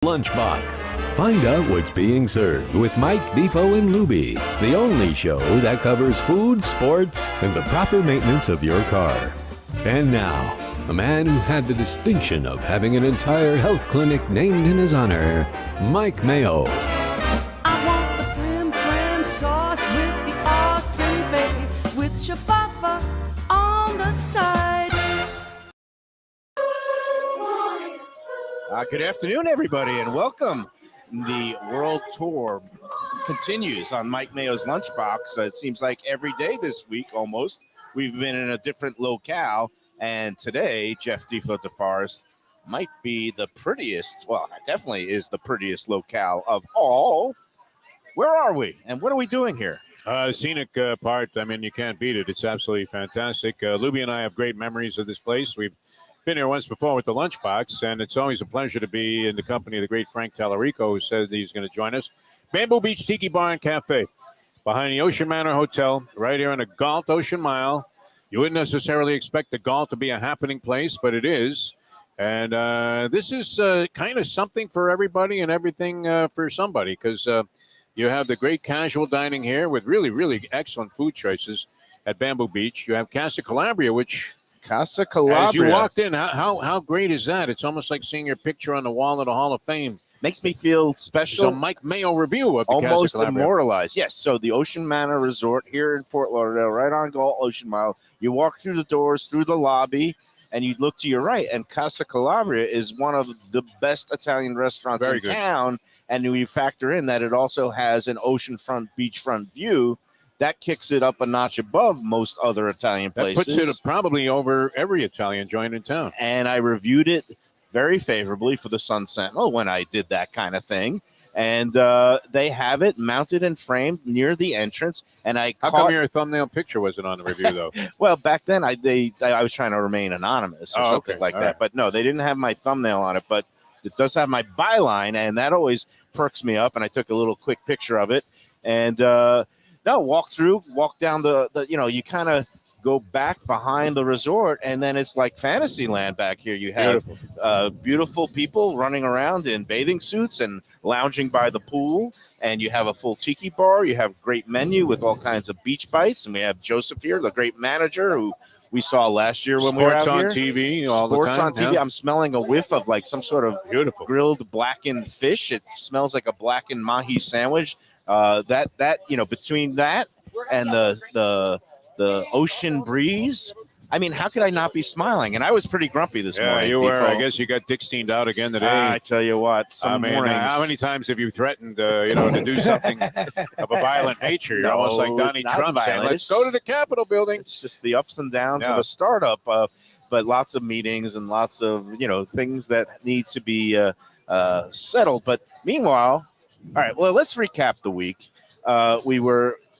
Lunchbox. Find out what's being served with Mike, Defo and Lubie, the only show that covers food, sports, and the proper maintenance of your car. And now, a man who had the distinction of having an entire health clinic named in his honor, Mike Mayo. I want the frim sauce with the awesome fave, with shafafa on the side. Good afternoon, everybody, and welcome. The world tour continues on Mike Mayo's Lunchbox. It seems like every day this week, almost, we've been in a different locale. And today, Jeff Defo DeForest might be the prettiest, well, definitely is the prettiest locale of all. Where are we, and what are we doing here? The scenic part, I mean, you can't beat it. It's absolutely fantastic. Lubie and I have great memories of this place. We've been here once before with the Lunchbox, and it's always a pleasure to be in the company of the great Frank Tallarico, who said he's going to join us. Bamboo Beach Tiki Bar and Cafe, behind the Ocean Manor Hotel, right here on the Galt Ocean Mile. You wouldn't necessarily expect the Galt to be a happening place, but it is. And this is kind of something for everybody and everything for somebody, because you have the great casual dining here with really, really excellent food choices at Bamboo Beach. You have Casa Calabria, which... Casa Calabria. As you walked in, how great is that? It's almost like seeing your picture on the wall of the Hall of Fame. Makes me feel special. It's a Mike Mayo review of the almost Casa Calabria. Immortalized. Yes, so the Ocean Manor Resort here in Fort Lauderdale, right on Galt Ocean Mile. You walk through the doors, through the lobby, and you look to your right, and Casa Calabria is one of the best Italian restaurants in town. And when you factor in that it also has an oceanfront, beachfront view, that kicks it up a notch above most other Italian places. That puts it probably over every Italian joint in town. And I reviewed it very favorably for the Sun Sentinel when I did that kind of thing. And they have it mounted and framed near the entrance. And how come your thumbnail picture wasn't on the review, though? Well, back then I was trying to remain anonymous or something like that. Right. But no, they didn't have my thumbnail on it. But it does have my byline, and that always perks me up. And I took a little quick picture of it. And walk down you kind of go back behind the resort, and then it's like Fantasyland back here. You have beautiful people running around in bathing suits and lounging by the pool, and you have a full tiki bar. You have great menu with all kinds of beach bites, and we have Joseph here, the great manager who we saw last year when we were out here. Sports on TV all the time. Sports on TV. I'm smelling a whiff of like some sort of beautiful grilled blackened fish. It smells like a blackened mahi sandwich. Between that and the ocean breeze, I mean, how could I not be smiling? And I was pretty grumpy this morning. You were. I guess you got dick-steined out again today. I tell you what, how many times have you threatened, to do something of a violent nature? You're almost like Donnie Trump saying, "Let's go to the Capitol building." It's just the ups and downs of a startup, but lots of meetings and lots of things that need to be settled. But meanwhile. All right, well, let's recap the week. We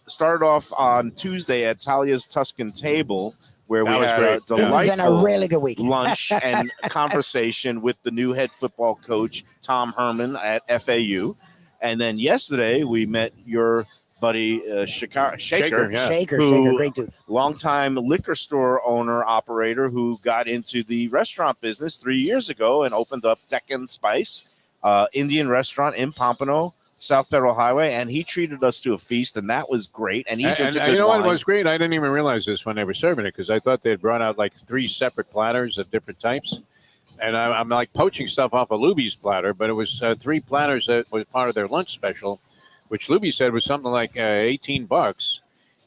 started off on Tuesday at Talia's Tuscan Table, where we had a delightful really good week. lunch and conversation with the new head football coach, Tom Herman, at FAU. And then yesterday, we met your buddy, Shaker, great dude. Longtime liquor store owner, operator, who got into the restaurant business 3 years ago and opened up Deccan Spice. Indian restaurant in Pompano, South Federal Highway, and he treated us to a feast, and that was great. And he's into good what was great? I didn't even realize this when they were serving it, because I thought they had brought out like 3 separate platters of different types. And I'm like poaching stuff off of Lubie's platter, but it was 3 platters that was part of their lunch special, which Lubie said was something like $18.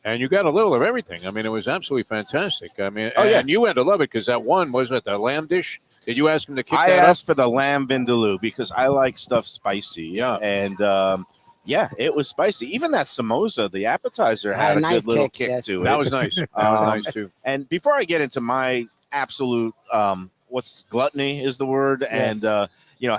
And you got a little of everything. I mean, it was absolutely fantastic. I mean, and you had to love it, because that one, was it the lamb dish? Did you ask him to kick that up? I asked for the lamb vindaloo because I like stuff spicy. Yeah. And, it was spicy. Even that samosa, the appetizer, had a nice good little kick to it. That was nice. That was nice, too. And before I get into my absolute, gluttony is the word, yes. and,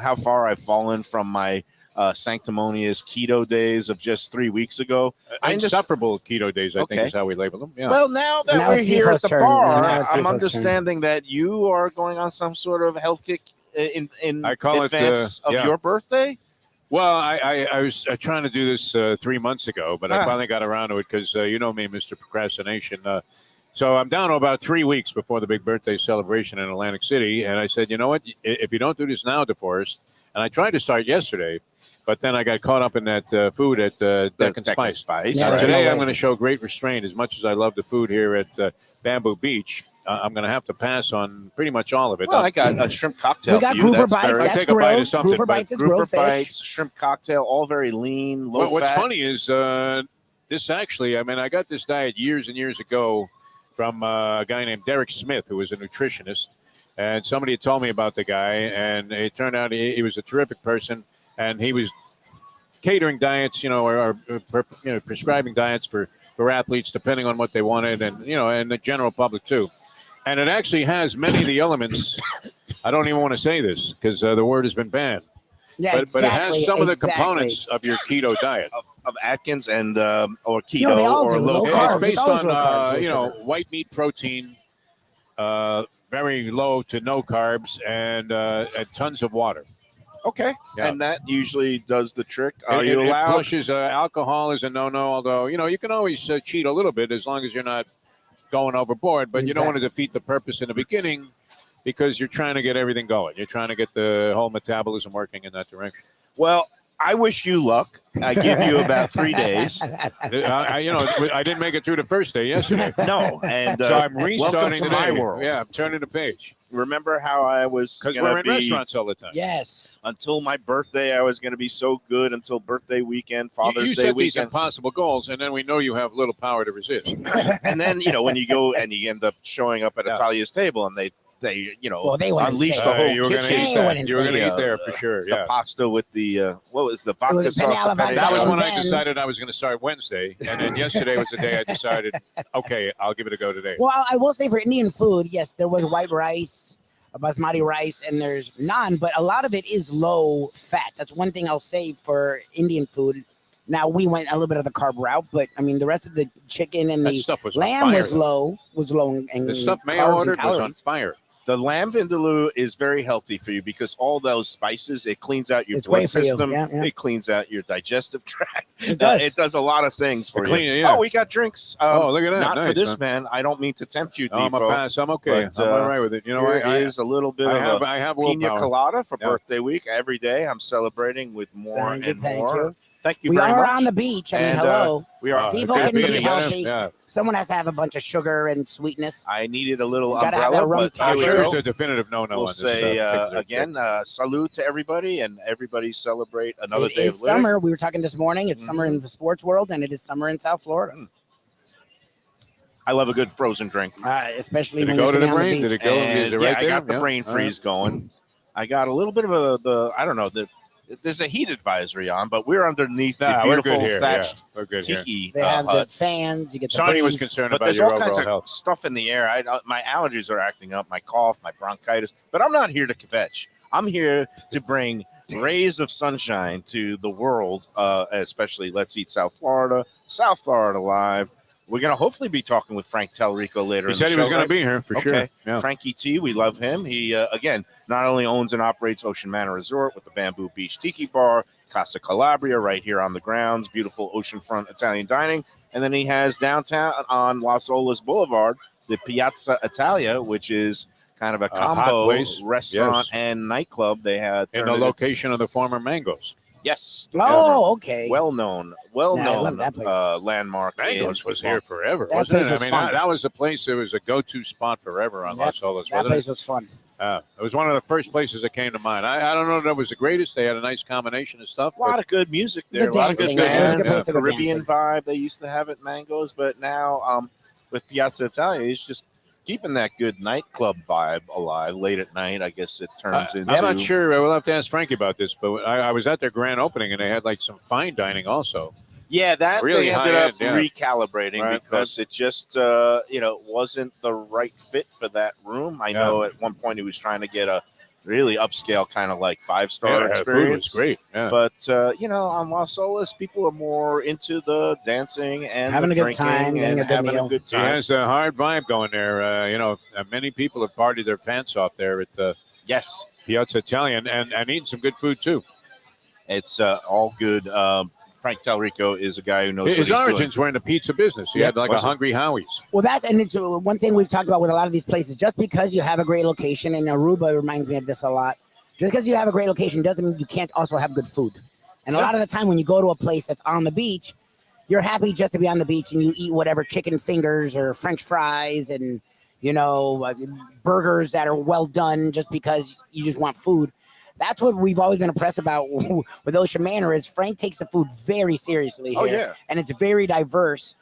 how far I've fallen from my sanctimonious keto days of just 3 weeks ago. Insufferable keto days, I think is how we label them. Yeah. Well, now that we're here at the bar, I'm understanding that you are going on some sort of health kick in advance of your birthday. Well, I was trying to do this 3 months ago, but I finally got around to it because you know me, Mr. Procrastination. So I'm down to about 3 weeks before the big birthday celebration in Atlantic City. And I said, you know what? If you don't do this now, DeForest, and I tried to start yesterday, but then I got caught up in that food at Deck and Spice. Yeah, Now, today I'm going to show great restraint. As much as I love the food here at Bamboo Beach, I'm going to have to pass on pretty much all of it. Well, I got a shrimp cocktail. We got for you. grouper That's bites. very- That's take a bite of grilled. something, Grouper but bites. It's grouper grilled fish. bites, shrimp cocktail, all very lean, low What's fat. funny is this actually, I mean, I got this diet years and years ago from a guy named Derek Smith, who was a nutritionist. And somebody had told me about the guy, and it turned out he was a terrific person, and he was catering diets, or prescribing diets for athletes depending on what they wanted, and and the general public too. And it actually has many of the elements. I don't even want to say this because the word has been banned. Yeah, But it has some of the components of your keto diet. Of Atkins and or keto You know, they all or do. low Low carb. It's carbs. based always on low carbs, white meat protein, very low to no carbs, and tons of water. Okay, Yeah. and that usually does the trick. Are It you allowed? flushes alcohol is a no-no. Although you can always cheat a little bit as long as you're not going overboard. But you don't want to defeat the purpose in the beginning because you're trying to get everything going. You're trying to get the whole metabolism working in that direction. Well, I wish you luck. I give you about 3 days. I didn't make it through the first day yesterday. No, and So I'm welcome restarting to today. my world. Yeah, I'm turning the page. Remember how I was Because gonna we're in be, restaurants all the time. Yes. until my birthday. I was going to be so good until birthday weekend, Father's You Day set these weekend, impossible goals, and then we know you have little power to resist. and then when you go and you end up showing up at Italia's table and they Well, they went unleash insane. the whole you were going to kitchen. eat They went that. You were going to insane. eat there for sure. The Yeah. pasta with the what was the vodka was a sauce? penne alla the penne That was And when I then- decided I was going to start Wednesday, and then yesterday was the day I decided, okay, I'll give it a go today. Well, I will say for Indian food, yes, there was white rice, a basmati rice, and there's naan, but a lot of it is low fat. That's one thing I'll say for Indian food. Now we went a little bit of the carb route, but I mean the rest of the chicken and That the stuff was lamb on fire, was though. low, and The stuff Mayo carbs and ordered was on calories. fire. The lamb vindaloo is very healthy for you because all those spices, it cleans out your It's blood great for you. system. Yeah, yeah. It cleans out your digestive tract. It does. It does a lot of things for Clean you. it, yeah. Oh, we got drinks. Oh, look at that. Not for Nice, this, huh? man. I don't mean to tempt you, Oh, I'm a Defo. pass. I'm okay. But, I'm all right with it. You know, Here I is a little bit I of have pina willpower. colada for Yeah. birthday week. Every day I'm celebrating with more Thank you, and thank more. you. Thank you We very are much. on the beach. I mean, And, hello. We are. Devo it could can be be any better. healthy. Yeah. Someone has to have a bunch of sugar and sweetness. I needed a little Gotta have umbrella, that rum but top. here we Sure, go. it's a definitive no-no We'll on this. say particular again, salute to everybody, and everybody celebrate another It day is of living. summer. We were talking this morning. It's summer in the sports world, and it is summer in South Florida. I love a good frozen drink. Especially Did it when go you're to the sitting on brain? the Did beach. it go? And, Is it yeah, right I there? got the brain All right. freeze going. I got a little bit of I don't know, there's a heat advisory on, but we're underneath Nah, the we're beautiful good here. thatched Yeah, we're good here. tiki They have the hut. fans. You get the Sonny was breeze. concerned But about there's your all kinds overall of health. stuff in the air. My allergies are acting up, my cough, my bronchitis. But I'm not here to kvetch. I'm here to bring rays of sunshine to the world, especially Let's Eat South Florida Live. We're going to hopefully be talking with Frank Tellerico later. He in said the he was show, going right? to be here for sure. Okay. Yeah. Frankie T, we love him. He, again, not only owns and operates Ocean Manor Resort with the Bamboo Beach Tiki Bar, Casa Calabria right here on the grounds, beautiful oceanfront Italian dining. And then he has downtown on Las Olas Boulevard, the Piazza Italia, which is kind of a hot combo place. restaurant Yes. and nightclub. They had In the location of the former Mangoes. Yes. Oh, okay. Well known Yeah, I love that place. landmark. Mangoes in- was here forever, That wasn't place it? I was mean, fun. that was a place that was a go-to spot forever on Las Olas, That wasn't place it? was fun. It was one of the first places that came to mind. I don't know if that was the greatest. They had a nice combination of stuff. A lot of good music there. The A lot of good dancing, yeah, bands, it was a good place to go Caribbean dancing. vibe they used to have at Mangoes, but now with Piazza Italia, it's just keeping that good nightclub vibe alive. Late at night, I guess it turns into. I'm not sure. We'll have to ask Frankie about this, but I was at their grand opening, and they had like some fine dining also. Yeah, that Really they ended up high-end, yeah. recalibrating Right. because it just wasn't the right fit for that room. I know at one point he was trying to get a really upscale kind of like 5-star The food experience. was great. Yeah. But on Las Olas, people are more into the dancing and Having the a good drinking time, getting and a good having meal. a good He time. has a hard vibe going there. Many people have partied their pants off there at Yes. Piazza Italian and eaten some good food too. It's all good. Frank Talrico is a guy who knows His what he's origins doing. were in the pizza business. He had like a Hungry Howie's. Well, and it's one thing we've talked about with a lot of these places. Just because you have a great location, and Aruba reminds me of this a lot. Just because you have a great location doesn't mean you can't also have good food. And a lot of the time when you go to a place that's on the beach, you're happy just to be on the beach and you eat whatever chicken fingers or French fries and, burgers that are well done just because you just want food. That's what we've always been impressed about with Ocean Manor is Frank takes the food very seriously here. Oh, yeah. And it's very diverse.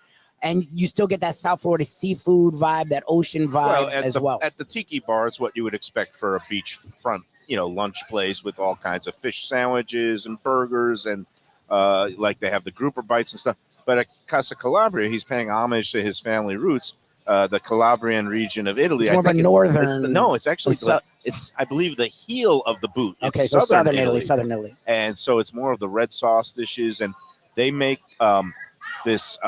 And you still get that South Florida seafood vibe, that ocean vibe as well. At the Tiki bar, it's what you would expect for a beachfront, lunch place with all kinds of fish sandwiches and burgers and like they have the grouper bites and stuff. But at Casa Calabria, he's paying homage to his family roots. The Calabrian region of Italy. It's more of a northern. It's actually it's I believe the heel of the boot. It's okay, so southern Italy. Southern Italy. And so it's more of the red sauce dishes, and they make this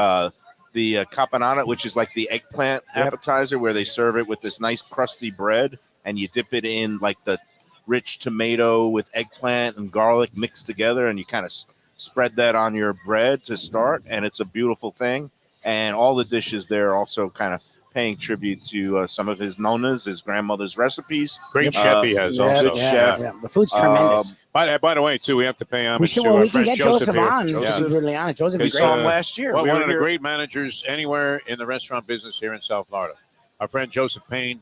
the caponata, which is like the eggplant appetizer, where they serve it with this nice crusty bread, and you dip it in like the rich tomato with eggplant and garlic mixed together, and you kind of spread that on your bread to start, and it's a beautiful thing. And all the dishes there also kind of paying tribute to some of his nonas, his grandmother's recipes. Great chef he has also. Chef. Yeah. The food's tremendous. By the way, too, we have to pay homage to we our can friend get Joseph here. on. Joseph. To be brutally honest, Joseph is We great. saw him last year. One of the great managers anywhere in the restaurant business here in South Florida. Our friend Joseph Payne,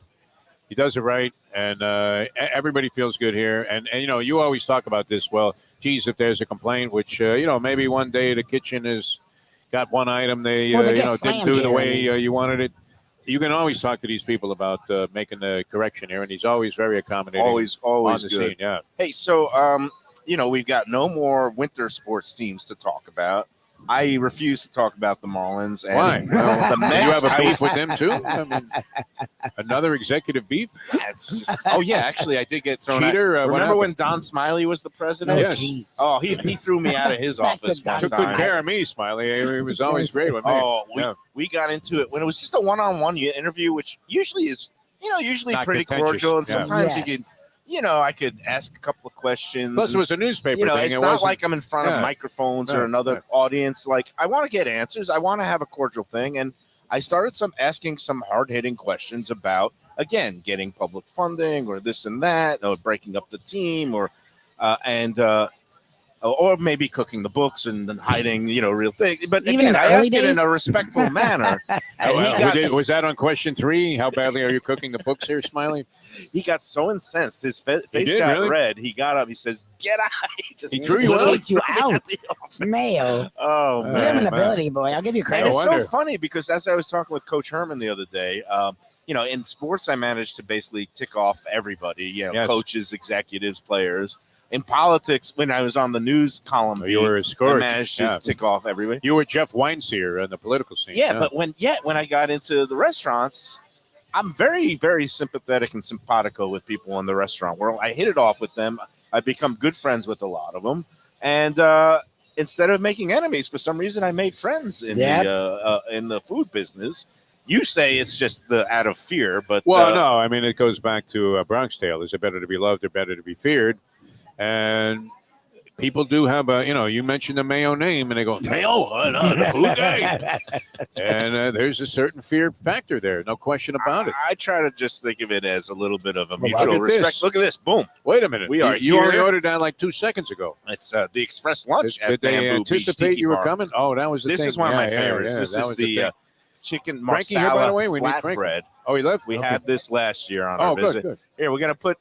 he does it right, and everybody feels good here. And you always talk about this. Well, geez, if there's a complaint, which maybe one day the kitchen has got one item they didn't do the way you wanted it. You can always talk to these people about making the correction here, and he's always very accommodating. Always on the good. scene, yeah. Hey, so we've got no more winter sports teams to talk about. I refuse to talk about the Marlins. And, Why? The Do Mets, you have a beef with them too? I mean, another executive beef? Actually, I did get thrown Cheater, out. what Remember when happened? Don Smiley was the president? Yes. Jeez. Oh, he threw me out of his office Don one Took good time. care of me, Smiley. He was always great with me. Oh, Yeah. we got into it when it was just a one-on-one interview, which usually is, Not pretty contentious. cordial, and Yeah. sometimes you Yes. can, I could ask a couple of questions. Plus, it was a newspaper thing. It's It not wasn't- like I'm in front of Yeah. microphones or Right, another right. audience. Like, I want to get answers. I want to have a cordial thing. And I started asking some hard-hitting questions about, again, getting public funding or this and that, or breaking up the team, or maybe cooking the books and then hiding, real things. But Even in again, the I early asked it days? in a respectful manner. And was that on question 3? How badly are you cooking the books here, Smiley? He got so incensed. His face did, got really? red. He got up. He says, "Get out!" He threw you He out? kicked you out. Mayo. Oh, You have an man. ability, boy. I'll give you And credit. it's wonder. so funny because as I was talking with Coach Herman the other day, in sports, I managed to basically tick off everybody, Yes. coaches, executives, players. In politics, when I was on the news column, You were a I scourge. managed to Yeah. tick off everybody. You were Jeff Weinseer on the political scene. Yeah, but when I got into the restaurants, I'm very, very sympathetic and simpatico with people in the restaurant world. I hit it off with them. I've become good friends with a lot of them. And instead of making enemies, for some reason, I made friends in the food business. You say it's just out of fear, but no, I mean, it goes back to Bronx Tale. Is it better to be loved or better to be feared? And people do have you mentioned the Mayo name, and they go, Mayo, the food guy. And there's a certain fear factor there, no question about it. I try to just think of it as a little bit of a look mutual at respect. this. Look at this. Boom. Wait a minute. We are You only here. ordered that like 2 seconds ago. It's the express lunch Did at they Bamboo Beach anticipate Tiki you were Bar. coming? Oh, that was the This thing. is one of my Yeah, favorites. yeah, This that is was the thing. chicken Frankie here, by the way. marsala We need Frankie. flatbread. Oh, he left? We Okay. had this last year on Oh, our good, visit. good. Here, we're going to put,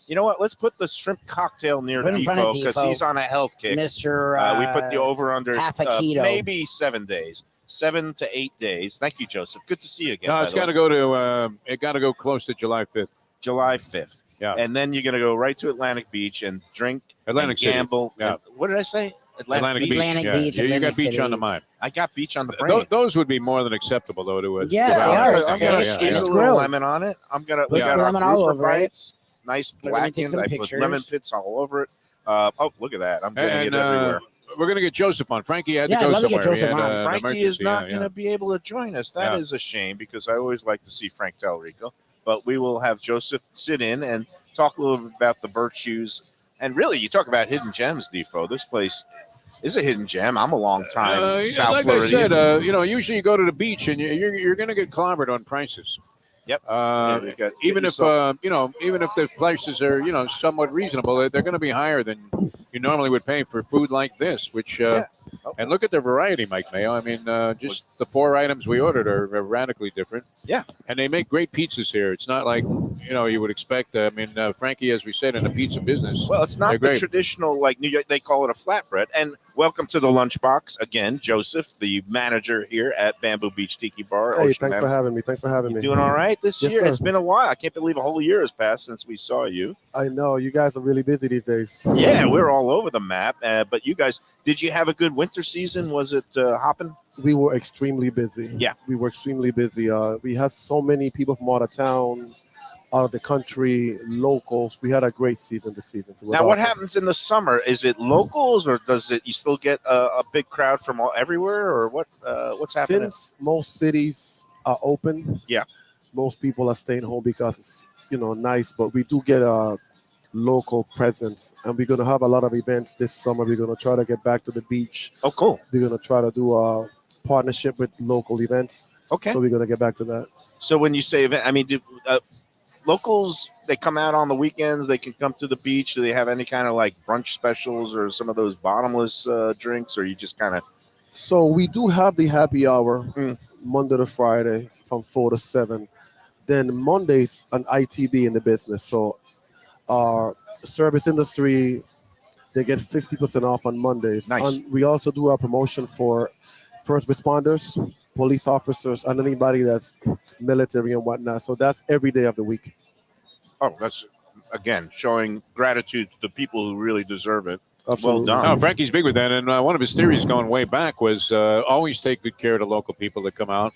you know what? Let's put the shrimp cocktail near Put it in front of Defo because Defo. he's on a health kick. Mr. We put the over under half a keto. maybe 7 days, 7 to 8 days. Thank you, Joseph. Good to see you again. No, by it's the way. got to go to. It got to go close to July 5th. July 5th. Yeah. And then you're going to go right to Atlantic Beach and drink, Atlantic and City. gamble. Yeah. And- what did I say? Atlantic Beach. Atlantic yeah. Beach, You got Atlantic beach City. on the mind. I got beach on the brain. Those would be more than acceptable, though, to Yes, to they Valerie. are. I'm It's gonna fish squeeze and a it's little grilled. lemon on it. We Put got the our lemon all grouper over it. bites, nice Let me take blackened. some I put pictures. lemon pits all over it. Look at that! I'm getting And it everywhere. we're going to get Joseph on. Frankie had to Yeah, go I'd love to somewhere. get He Joseph had, on. an Frankie is emergency. not Yeah, going to be able to join us. That is a shame because I always like to see Frank Talrico. But we will have Joseph sit in and talk a little bit about the virtues And really, you talk about hidden gems, Defo. This place is a hidden gem. I'm a long time South like Floridian. I said, usually you go to the beach and you're going to get clobbered on prices. Yep. Even if the prices are somewhat reasonable, they're going to be higher than you normally would pay for food like this. Which and look at the variety, Mike Mayo. I mean, just the 4 items we ordered are radically different. Yeah. And they make great pizzas here. It's not like you would expect. I mean, Frankie, as we said, in the pizza business. Well, it's not the traditional like New York. They call it a flatbread. And welcome to the Lunchbox again, Joseph, the manager here at Bamboo Beach Tiki Bar. Hey, thanks for having me. Thanks for having me. Doing all right this Yes, year? sir. It's been a while. I can't believe a whole year has passed since we saw you. I know you guys are really busy these days. Yeah, we're all over the map. But you guys, did you have a good winter season? Was it hopping? We were extremely busy. Yeah. We were extremely busy. We had so many people from out of town, out of the country, locals. We had a great season this season. So Now, what happens in the summer? Is it locals, or does it you still get a big crowd from everywhere, or what? What's happening? Since most cities are open, Yeah. most people are staying home because it's nice. But we do get a local presence, and we're gonna have a lot of events this summer. We're gonna try to get back to the beach. Oh, cool. We're gonna try to do a partnership with local events. Okay. So we're gonna get back to that. So when you say event, I mean, do locals, they come out on the weekends, they can come to the beach? Do they have any kind of like brunch specials or some of those bottomless drinks, or you just kind of? So we do have the happy hour Monday to Friday from 4 to 7. Then Mondays an ITB in the business. So our service industry, they get 50% off on Mondays. Nice. And we also do our promotion for first responders, police officers, and anybody that's military and whatnot. So that's every day of the week. Oh, that's again showing gratitude to the people who really deserve it. Absolutely. Well done. No, Frankie's big with that, and one of his theories going way back was always take good care of the local people that come out.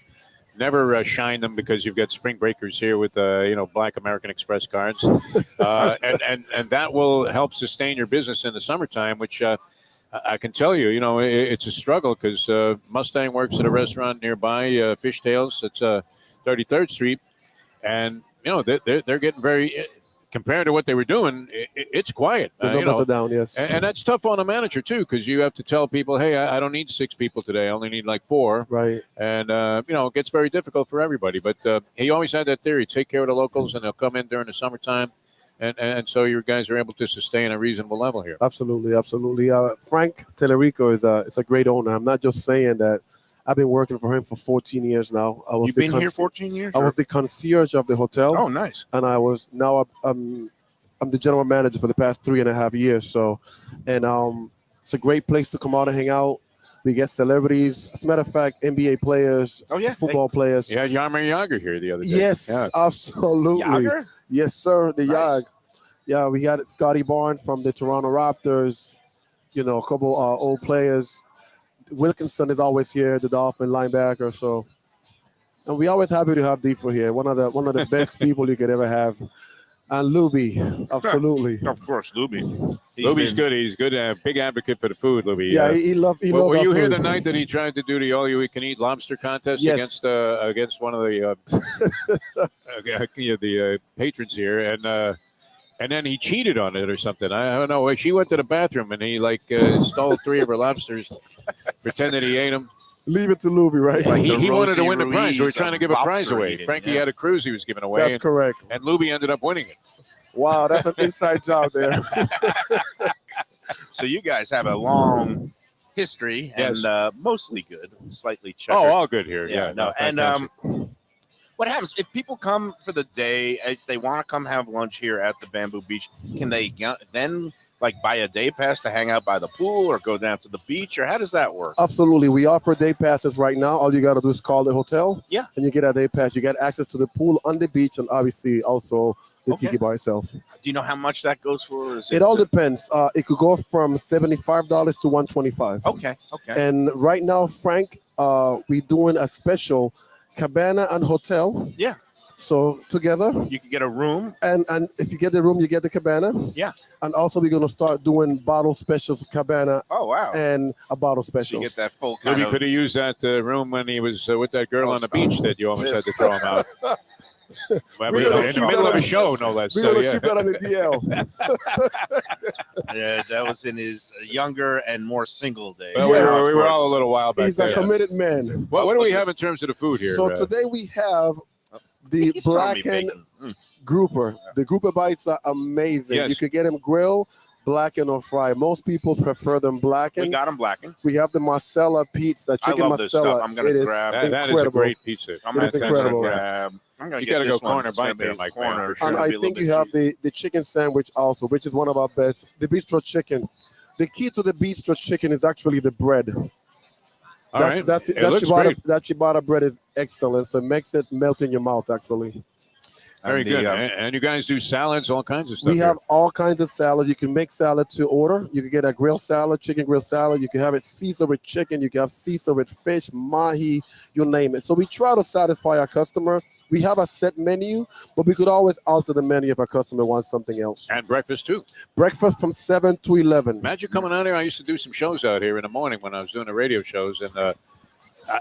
Never shine them because you've got spring breakers here with Black American Express cards, and that will help sustain your business in the summertime. Which I can tell you, it's a struggle because Mustang works at a restaurant nearby, Fishtails. It's 33rd Street, and they're getting very. Compared to what they were doing, it's quiet. The numbers are down, yes. And that's tough on a manager, too, because you have to tell people, hey, I don't need 6 people today. I only need like 4. Right. And, it gets very difficult for everybody. But he always had that theory, take care of the locals, and they'll come in during the summertime. And so your guys are able to sustain a reasonable level here. Absolutely, absolutely. Frank Tellerico is a great owner. I'm not just saying that. I've been working for him for 14 years now. You've been here 14 years? I was the concierge of the hotel. Oh, nice. And I'm the general manager for the past 3.5 years. So, and it's a great place to come out and hang out. We get celebrities. As a matter of fact, NBA players, football players. Yeah, Jaromir Jagr here the other day. Yes, absolutely. Jagr? Yes, sir. The Nice. Jagr. Yeah, we had Scotty Barnes from the Toronto Raptors. A couple old players. Wilkinson is always here, the Dolphin linebacker. So, and we always happy to have Defo here. One of the best people you could ever have. And Lubie, absolutely. Of course, Lubie. Lubie's good. He's good. Big advocate for the food, Lubie. Yeah, he loves. Were you here food. the night that he tried to do the all-you-can-eat lobster contest Yes. against one of the the patrons here, and then he cheated on it or something. I don't know. She went to the bathroom and he stole 3 of her lobsters, pretended he ate them. Leave it to Lubie, right? Like He wanted to Rosie win the prize. We were Ruiz trying to of give a prize lobster away. eating, Frankie yeah. had a cruise he was giving away. That's correct. And Lubie ended up winning it. Wow, that's an inside job there. So you guys have a long history Yes. and mostly good, slightly checkered. Oh, all good here. Yeah, no. And fantastic. what happens if people come for the day? If they want to come have lunch here at the Bamboo Beach, can they then buy a day pass to hang out by the pool or go down to the beach, or how does that work? Absolutely. We offer day passes right now. All you got to do is call the hotel. Yeah. And you get a day pass. You get access to the pool on the beach and obviously also the Okay. Tiki bar itself. Do you know how much that goes for? It all depends. It could go from $75 to $125. Okay. And right now, Frank, we're doing a special cabana and hotel. Yeah. So together, You can get a room. and if you get the room, you get the cabana. Yeah. And also we're gonna start doing bottle specials, cabana Oh wow. and a bottle So special. you get that full kind Lubie of. could have used that room when he was with that girl on the beach that you almost had to throw him out. Well, We're in gonna the keep middle that of a on- show, no less. We're So, gonna yeah. keep that on the DL. Yeah, that was in his younger and more single days. Well, Yes. we were all a little wild back He's a then. committed man. What do we have in terms of the food here? So today we have the He's throwing me blackened bacon. grouper. The grouper bites are amazing. Yes. You could get them grilled, blackened, or fried. Most people prefer them We blackened. got him blackened. We have the Marcella pizza, I chicken love this stuff. Marcella. I'm gonna It is grab- that is a incredible. great pizza. I'm It gonna is incredible. grab. I'm gonna You get gotta this go one. corner It's gonna bite there, be Mike, corner. man, for It's sure. And gonna I be a think little you bit have cheesy. the chicken sandwich also, which is one of our best. The bistro chicken. The key to the bistro chicken is actually the bread. All right. That It looks great. ciabatta bread is excellent. So it makes it melt in your mouth, actually. Very And good. the, And you guys do salads, all kinds of stuff. We here. have all kinds of salads. You can make salad to order. You can get a grilled salad, chicken grilled salad. You can have it seasoned with chicken. You can have seasoned with fish, mahi, you name it. So we try to satisfy our customer. We have a set menu, but we could always alter the menu if our customer wants something else. And breakfast too. Breakfast from 7 to 11. Imagine coming out here. I used to do some shows out here in the morning when I was doing the radio shows, and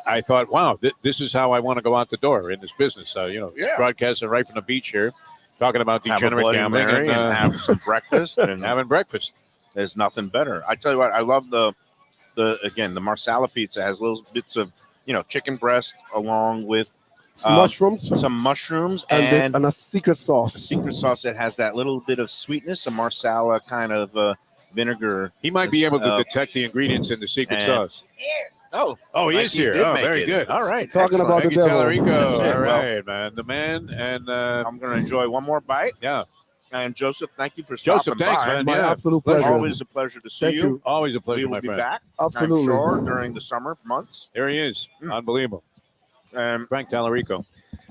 I thought, wow, this is how I want to go out the door in this business. Yeah. Broadcasting right from the beach here, talking about Have a degenerate Bloody gambling Mary and have some breakfast. And having breakfast. there's nothing better. I tell you what, I love the Marsala pizza has little bits of chicken breast along with Mushrooms some mushrooms and a secret sauce. secret sauce that has that little bit of sweetness, a Marsala kind of vinegar. He might be able to detect the ingredients in the secret and- sauce. Oh, Oh, he like is he here. did Oh, make very it. good. All right, Talking excellent. about Thank the you, devil. Tallarico. That's it. All Well- right, man. The man. And I'm going to enjoy one more bite. yeah, And Joseph, thank you for stopping Joseph, thanks, by. man. My Yeah. absolute pleasure. Always a pleasure to see Thank you. always a We pleasure, will my be friend. back. Absolutely. I'm sure during the summer months. There he is. Mm. Unbelievable. And Frank Tallarico.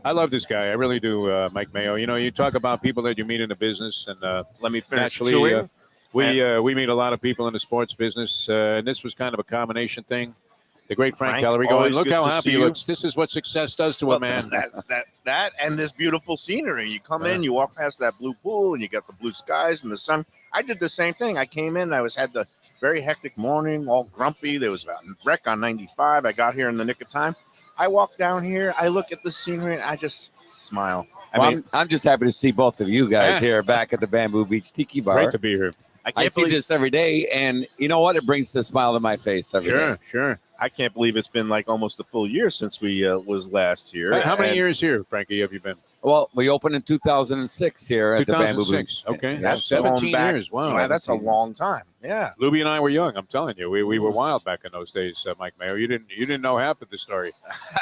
I love this guy. I really do, Mike Mayo. You talk about people that you meet in the business, and let me finish naturally, chewing. we meet a lot of people in the sports business, and this was kind of a combination thing. The great Frank Tallarico. always And look good how to happy see he you. looks. This is what success does to a man. That and this beautiful scenery. You come Yeah. in, you walk past that blue pool, and you got the blue skies and the sun. I did the same thing. I came in, had the very hectic morning, all grumpy. There was a wreck on 95. I got here in the nick of time. I walk down here, I look at the scenery, and I just smile. I'm just happy to see both of you guys Yeah. here back at the Bamboo Beach Tiki Bar. Great to be here. I I can't see believe this every day, and you know what? It brings the smile to my face every day. Sure. I can't believe it's been like almost a full year since we was last here. How many And years here, Frankie, have you been? Well, we opened in 2006 here at the Bamboo 2006. Beach. Okay. Yeah. That's going 17 back- years. Wow. Wow, that's a long time. Yeah. Lubie and I were young. I'm telling you, we were wild back in those days, Mike Mayo. You didn't know half of the story,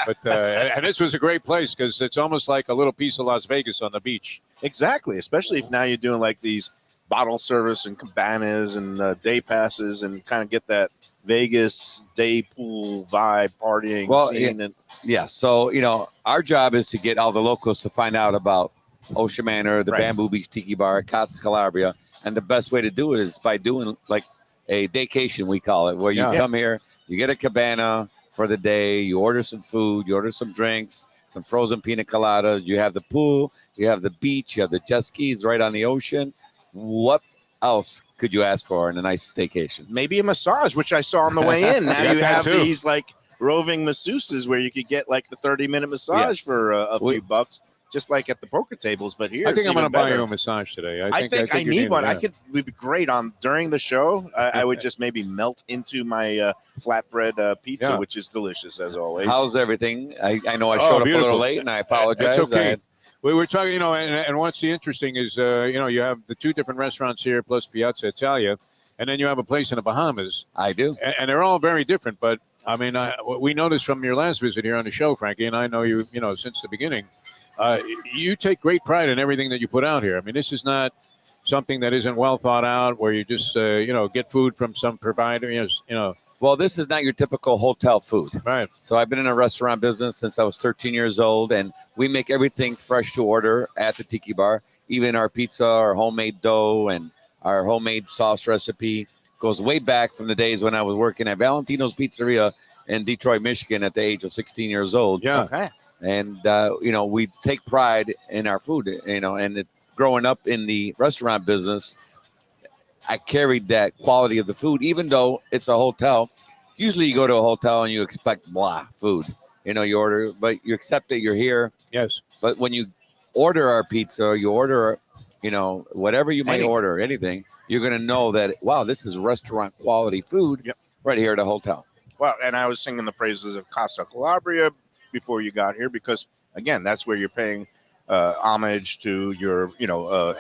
but and this was a great place because it's almost like a little piece of Las Vegas on the beach. Exactly, especially if now you're doing like these bottle service and cabanas and day passes and kind of get that Vegas day pool vibe partying scene. And Yeah. So, our job is to get all the locals to find out about Ocean Manor, the Right. Bamboo Beach Tiki Bar, Casa Calabria. And the best way to do it is by doing like a daycation, we call it, where you Yeah. come here, you get a cabana for the day, you order some food, you order some drinks, some frozen pina coladas, you have the pool, you have the beach, you have the jet skis right on the ocean. What else could you ask for in a nice staycation? maybe a massage, which I saw on the way in. Now Yeah, you that have too. these like roving masseuses where you could get like the 30-minute massage Yes. for a few bucks, just like at the poker tables. But here, I think it's I'm going to even buy better. you a massage today. I think I you need one. it, I yeah. could. Would be great on during the show. I would just maybe melt into my flatbread pizza, Yeah. which is delicious as always. How's everything? I know I Oh, showed up a beautiful. little late, and I apologize. It's okay. I- We were talking, and what's the interesting is, you have the two different restaurants here plus Piazza Italia, and then you have a place in the Bahamas, I do. and they're all very different. But I mean, we noticed from your last visit here on the show, Frankie, and I know you, since the beginning, you take great pride in everything that you put out here. I mean, this is not something that isn't well thought out, where you just, get food from some provider, Well, this is not your typical hotel food. right? So I've been in a restaurant business since I was 13 years old, and we make everything fresh to order at the Tiki Bar. Even our pizza, our homemade dough, and our homemade sauce recipe goes way back from the days when I was working at Valentino's Pizzeria in Detroit, Michigan at the age of 16 years old. Yeah. Okay. And, we take pride in our food, and growing up in the restaurant business, I carried that quality of the food, even though it's a hotel. Usually you go to a hotel and you expect blah food. You order, but you accept that you're here. Yes. But when you order our pizza, you order, whatever you might Anything. order, anything, you're going to know that, wow, this is restaurant quality food right here at a hotel. Well, and I was singing the praises of Casa Calabria before you got here because, again, that's where you're paying homage to your,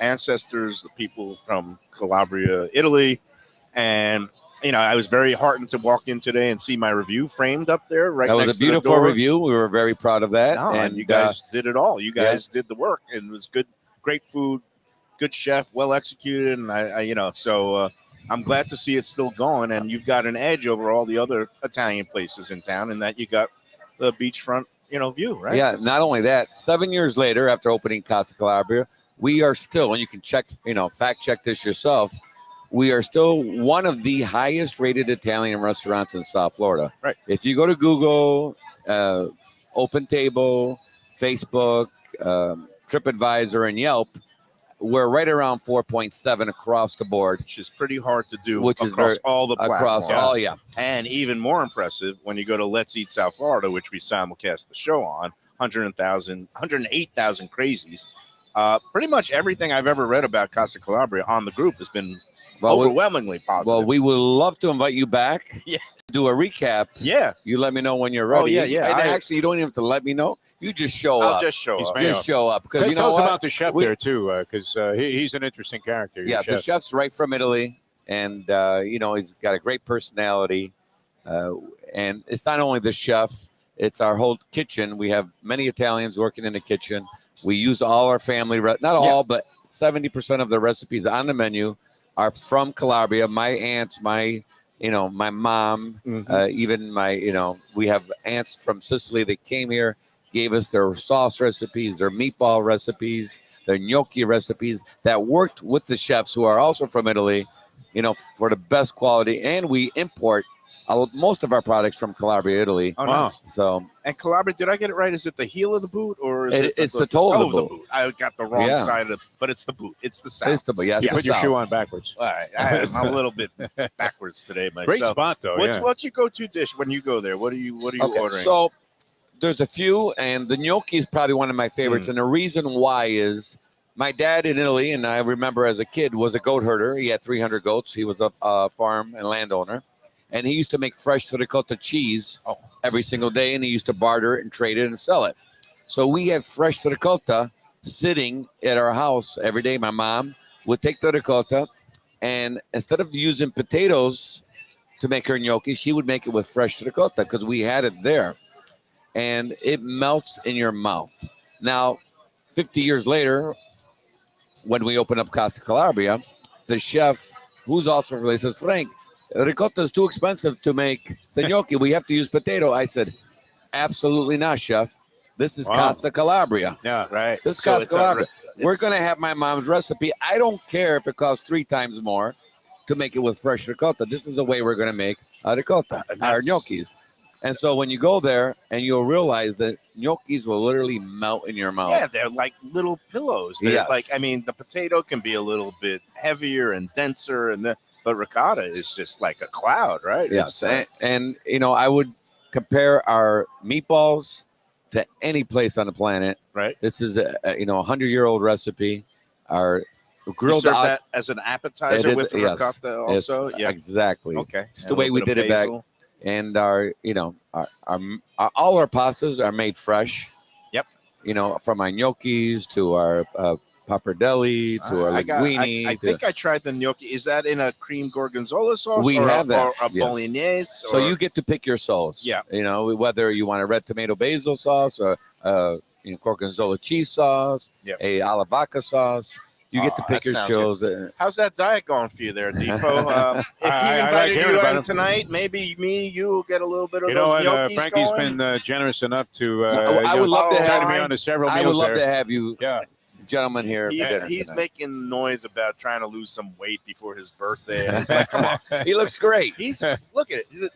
ancestors, the people from Calabria, Italy. And, I was very heartened to walk in today and see my review framed up there right That next was a to the beautiful door. review. We were very proud of that. No, and you guys did it all. You guys did the work, and it was good, great food, good chef, well executed. And I'm glad to see it still going. And you've got an edge over all the other Italian places in town in that you got the beachfront, view, right? Yeah, not only that, 7 years later, after opening Casa Calabria, we are still, and you can check, fact check this yourself, we are still one of the highest rated Italian restaurants in South Florida. Right. If you go to Google, Open Table, Facebook, TripAdvisor, and Yelp, we're right around 4.7 across the board, Which is pretty hard to do Which is across very- all the platforms. across all, yeah. And even more impressive when you go to Let's Eat South Florida, which we simulcast the show on, 108,000 crazies. Pretty much everything I've ever read about Casa Calabria on the group has been overwhelmingly positive. Well, we would love to invite you back. Yeah. Do a recap. Yeah. You let me know when you're ready. Oh, yeah. And actually, you don't even have to let me know. You just show I'll up. just show up. Just show up. Because you know tell us what? about the chef there too, because he's an interesting character. Yeah, the chef's right from Italy, and he's got a great personality. And it's not only the chef; it's our whole kitchen. We have many Italians working in the kitchen. We use all our family, not all, but 70% of the recipes on the menu are from Calabria. My aunts, my mom, even we have aunts from Sicily that came here, gave us their sauce recipes, their meatball recipes, their gnocchi recipes that worked with the chefs who are also from Italy, for the best quality. And we import most of our products from Calabria, Italy. Oh, nice. So, And Calabria, did I get it right? Is it the heel of the boot or is it's the toe of the boot. I got the wrong Yeah. side of but it's the boot. It's the south. it's the You put your south. shoe on backwards. All right. I'm a little bit backwards today myself. Great spot though. What's your go-to dish when you go there? What are you ordering? So there's a few, and the gnocchi is probably one of my favorites. And the reason why is my dad in Italy, and I remember as a kid, was a goat herder. He had 300 goats. He was a farm and landowner. And he used to make fresh ricotta cheese every single day, and he used to barter it and trade it and sell it. So we had fresh ricotta sitting at our house every day. My mom would take the ricotta, and instead of using potatoes to make her gnocchi, she would make it with fresh ricotta because we had it there. And it melts in your mouth. Now, 50 years later, when we open up Casa Calabria, the chef, who's also from Italy, says, Frank, ricotta is too expensive to make the gnocchi. We have to use potato. I said, absolutely not, chef. This is Casa Calabria. Yeah. right. This is So Casa it's Calabria. We're going to have my mom's recipe. I don't care if it costs 3 times more to make it with fresh ricotta. This is the way we're going to make a ricotta, our gnocchis. And so when you go there, and you'll realize that gnocchis will literally melt in your mouth. Yeah, they're like little pillows. They're Yes. like, I mean, the potato can be a little bit heavier and denser, but ricotta is just like a cloud, right? Yes. It's, And I would compare our meatballs to any place on the planet. right. This is a 100-year-old recipe. Our You grilled serve out. that as an appetizer It is- with the yes. ricotta Yes, also. Yeah. exactly. Okay. Just And the a way little we bit did of it back. basil. And our all our pastas are made fresh. Yep. From our gnocchis to our pappardelle to our linguine. I think I tried the gnocchi. Is that in a cream gorgonzola sauce? We or have that, or a yes. bolognese? So you get to pick your sauce. Yeah. Whether you want a red tomato basil sauce or gorgonzola cheese sauce, Yep. a alla vodka sauce. You get to pick that your sounds chose. How's that diet going for you there, Defo? If he I like invited hearing you about in it. tonight, maybe you get a little bit of You know those what? gnocchis Frankie's going? been generous enough to. I would love to try have- to be on to several I meals would love there. to have you, Yeah. gentlemen, here. for dinner He's tonight. making noise about trying to lose some weight before his birthday. And it's like, come on. He looks great. Look at it.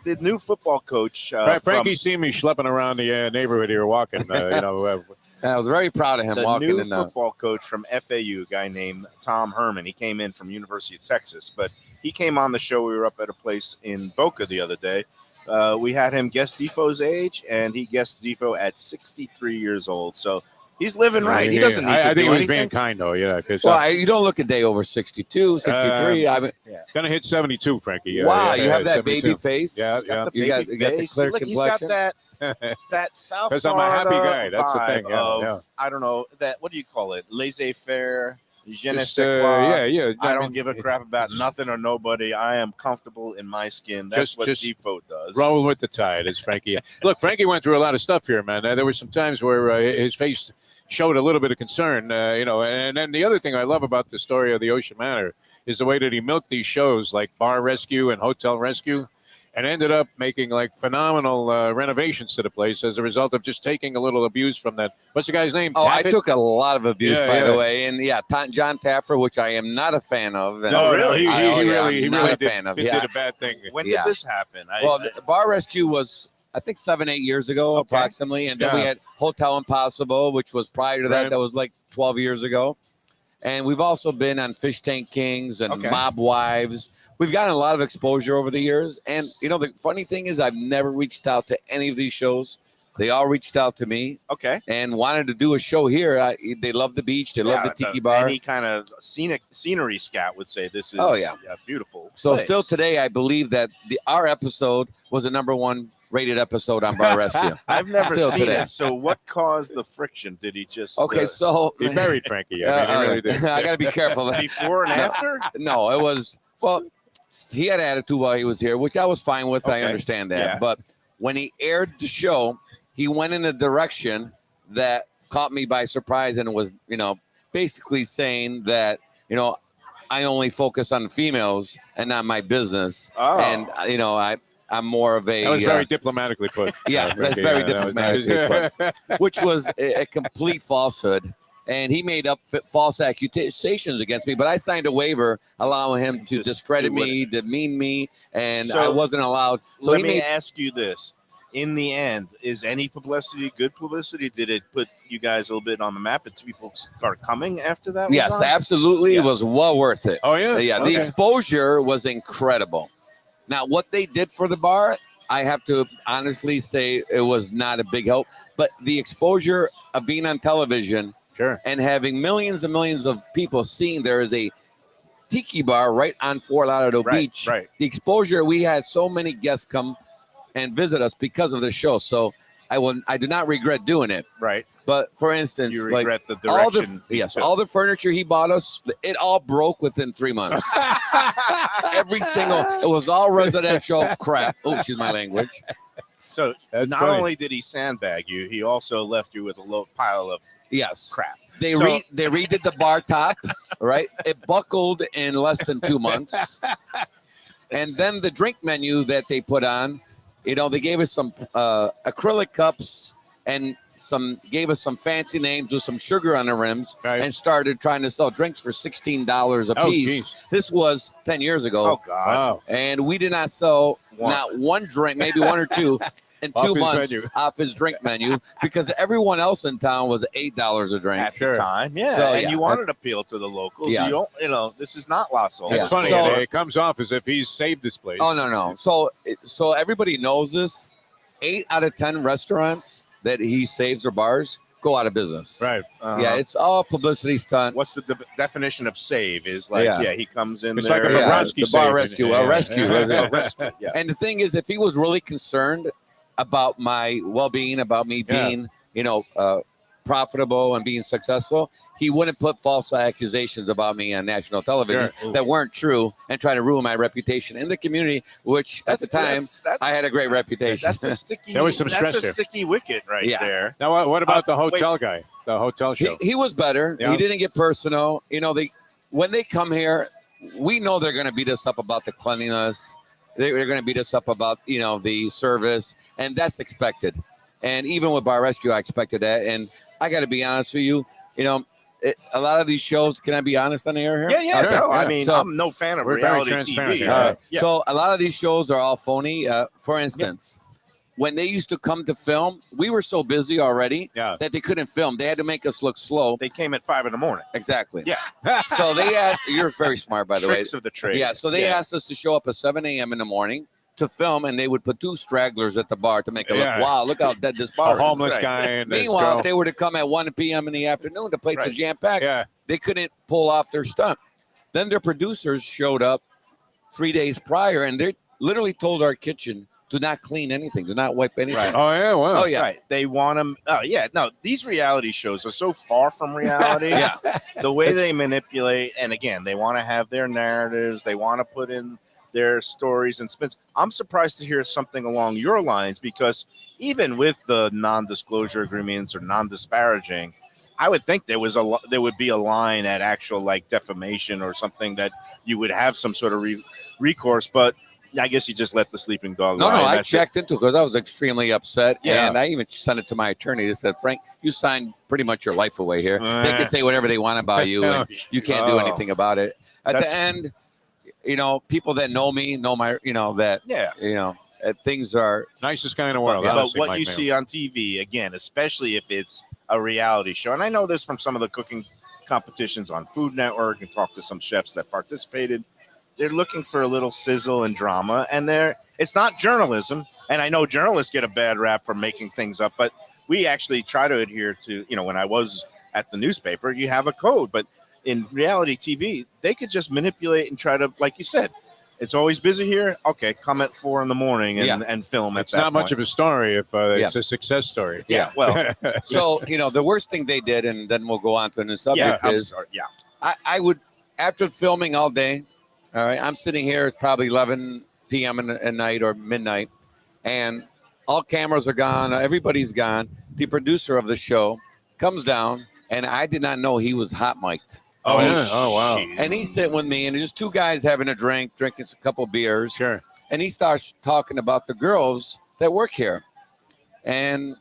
The new football coach. Frankie's seen me schlepping around the neighborhood here walking. I was very proud of him the walking new in the. football coach from FAU, a guy named Tom Herman. He came in from University of Texas, but he came on the show. We were up at a place in Boca the other day. We had him guess Defoe's age, and he guessed Defo at 63 years old. So He's living right. He doesn't need to I think do he was anything. being kind, though. Yeah. You don't look a day over 62, 63. Gonna hit 72, Frankie. Yeah, wow, yeah, you have that 72. baby face. Yeah, He's got the You got baby the face. clear Look, complexion. He's got that South Because I'm a happy Florida guy. That's the thing. vibe Yeah, of, yeah. I don't know, that, what do you call it? Laissez-faire. Je ne Just, sais quoi. yeah. I don't give a crap about nothing or nobody. I am comfortable in my skin. That's what Defo does. Roll with the tide, as Frankie. Look, Frankie went through a lot of stuff here, man. There were some times where his face showed a little bit of concern, And then the other thing I love about the story of the Ocean Manor is the way that he milked these shows like Bar Rescue and Hotel Rescue, and ended up making like phenomenal renovations to the place as a result of just taking a little abuse from that. What's the guy's name? Oh, Taffet? I took a lot of abuse, Yeah, by yeah. the way, and John Taffer, which I am not a fan of. And No, really? He I'm really not a did, fan of. did a bad thing. When did this happen? The Bar Rescue was, I think, 7-8 years ago, approximately, and then we had Hotel Impossible, which was prior to that. Right. That was like 12 years ago, and we've also been on Fish Tank Kings and Mob Wives. We've gotten a lot of exposure over the years. And, the funny thing is I've never reached out to any of these shows. They all reached out to me and wanted to do a show here. They love the beach. They love the Tiki Bar. Any kind of scenery scout would say this is a beautiful So place. still today, I believe that our episode was the #1 rated episode on Bar Rescue. I've never Still seen today. it. So what caused the friction? Did he just... So He married Frankie. I mean, he really did. I got to be careful. Before and after? No, it was, he had attitude while he was here, which I was fine with. I understand that. Yeah. But when he aired the show, he went in a direction that caught me by surprise and was, basically saying that, I only focus on females and not my business. Oh. And, I'm more of a... That was very diplomatically put. Yeah, that's Frankie. very That was- diplomatically put, which was a complete falsehood. And he made up false accusations against me, but I signed a waiver allowing him to Just discredit do me, demean me, and So, I wasn't allowed. So Let me ask you this. In the end, is any publicity good publicity? Did it put you guys a little bit on the map and people start coming after that? Yes, was on? absolutely. Yeah. It was well worth it. Oh, yeah? Yeah, the exposure was incredible. Now, what they did for the bar, I have to honestly say it was not a big help, but the exposure of being on television and having millions and millions of people seeing there is a Tiki Bar right on Fort Lauderdale Beach. Right. The exposure, we had so many guests come and visit us because of the show. So I do not regret doing it. Right. But for instance, You regret the direction. all the furniture he bought us, it all broke within 3 months. It was all residential crap. Oh, excuse my language. So That's not funny. only did he sandbag you, he also left you with a low pile of crap. They So- they redid the bar top, right? It buckled in less than 2 months. And then the drink menu that they put on, they gave us some acrylic cups and gave us some fancy names with some sugar on the rims and started trying to sell drinks for $16 a piece. geez. This was 10 years ago. Oh, God. Wow. And we did not sell not one drink, maybe one or two in Off 2 his months menu. off his drink menu because everyone else in town was $8 a drink. At the time, So, and you wanted to appeal to the locals. Yeah. You don't, this is not Las Olas. It's funny. So- it comes off as if he's saved this place. Oh, no. So everybody knows this. 8 out of 10 restaurants that he saves or bars go out of business. Right. Yeah, it's all publicity stunt. What's the definition of save? Is like, he comes in It's there. like a Bobrovsky the bar save. rescue, Yeah. a rescue. Yeah. wasn't it? And the thing is, if he was really concerned about my well-being, about me being, profitable and being successful, he wouldn't put false accusations about me on national television that weren't true and try to ruin my reputation in the community, which at the time I had a great reputation. That's a sticky. There was some stress That's a there. sticky wicket right there. Now, what about the hotel guy? The hotel show? He was better. Yeah. He didn't get personal. When they come here, we know they're going to beat us up about the cleanliness. They're going to beat us up about, the service, and that's expected. And even with Bar Rescue, I expected that. And I got to be honest with you, a lot of these shows, can I be honest on the air here? Yeah. Okay. No, I Yeah. mean, So- I'm no fan of We're very reality transparent TV. here. So a lot of these shows are all phony. For instance, when they used to come to film, we were so busy already that they couldn't film. They had to make us look slow. They came at 5 a.m. Exactly. Yeah. So they asked, you're very smart, by the way. Tricks of the trade. Yeah, so they asked us to show up at 7 a.m. in the morning. to film, and they would put 2 stragglers at the bar to make it Yeah. look, wow, look how dead this A bar is. homeless Right. guy and this Meanwhile, girl. if they were to come at 1 p.m. in the afternoon, the plates are Right. jam-packed. Yeah. They couldn't pull off their stunt. Then their producers showed up 3 days prior, and they literally told our kitchen, do not clean anything, do not wipe anything. Right. Oh, yeah. Wow. Oh, yeah. Right. They want them. Oh, yeah. No, these reality shows are so far from reality. Yeah. The way they manipulate, and again, they want to have their narratives. They want to put in their stories and spins. I'm surprised to hear something along your lines, because even with the non-disclosure agreements or non-disparaging, I would think there would be a line at actual like defamation or something that you would have some sort of recourse. But I guess you just let the sleeping dog No, lie. no, and I that's it. checked into it because I was extremely upset. Yeah. And I even sent it to my attorney. They said, Frank, you signed pretty much your life away here. They can say whatever they want about you, and you can't do Oh. anything about it. At That's- the end, people that know me know my, that, Yeah. things are, Nicest guy in the world. But honestly, what Mike you Mayo. see on TV, again, especially if it's a reality show, and I know this from some of the cooking competitions on Food Network and talk to some chefs that participated, they're looking for a little sizzle and drama, and it's not journalism. And I know journalists get a bad rap for making things up, but we actually try to adhere to, when I was at the newspaper, you have a code, but in reality TV, they could just manipulate and try to, like you said, it's always busy here. Okay, come at 4 a.m. and film at It's that not point. much of a story if it's a success story. Yeah, well, so, the worst thing they did, and then we'll go on to a new yeah, subject, I'm is sorry. Yeah. I would, after filming all day, all right, I'm sitting here, it's probably 11 p.m. at night or midnight, and all cameras are gone, everybody's gone. The producer of the show comes down, and I did not know he was hot mic'd. Oh, yeah. Oh, wow. shit. And he's sitting with me, and there's 2 guys having a drink, drinking a couple beers. Sure. And he starts talking about the girls that work here. And,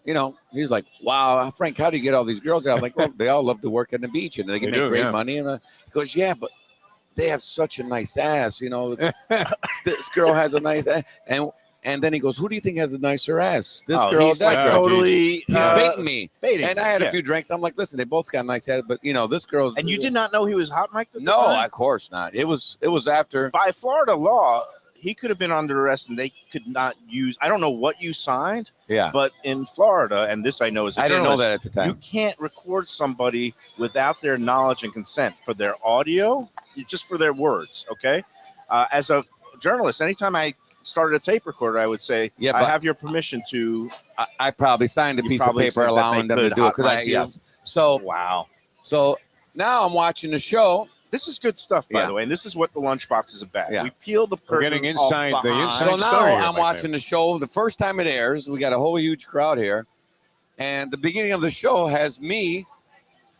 he's like, wow, Frank, how do you get all these girls out? I'm like, well, they all love to work on the beach, and they can They make do, great yeah. money. And he goes, yeah, but they have such a nice ass. This girl has a nice ass. And then he goes, who do you think has a nicer ass? This girl or he's that like girl? totally He's baiting me. baiting And me, I had yeah. a few drinks. I'm like, listen, they both got nice ass, but, this girl's. And you did not know he was hot mic'd at the No, time? of course not. It was after. By Florida law, he could have been under arrest and they could not use, I don't know what you signed, Yeah. but in Florida, and this I know as a I didn't know journalist, that at the you time. can't record somebody without their knowledge and consent for their audio, just for their words, okay? As a journalist, anytime I started a tape recorder, I would say, Yeah, I but- have your permission to, I probably signed a You piece of probably paper said that allowing they them to could do it hot because mic you? yes. So wow. now I'm watching the show. This is good stuff, by Yeah. the way, and this is what the Lunchbox is about. Yeah. We peel the curtain. We're getting off inside the behind. inside So now story here, I'm Mike watching the show. The first time it airs, we got a whole huge crowd here, and the beginning of the show has me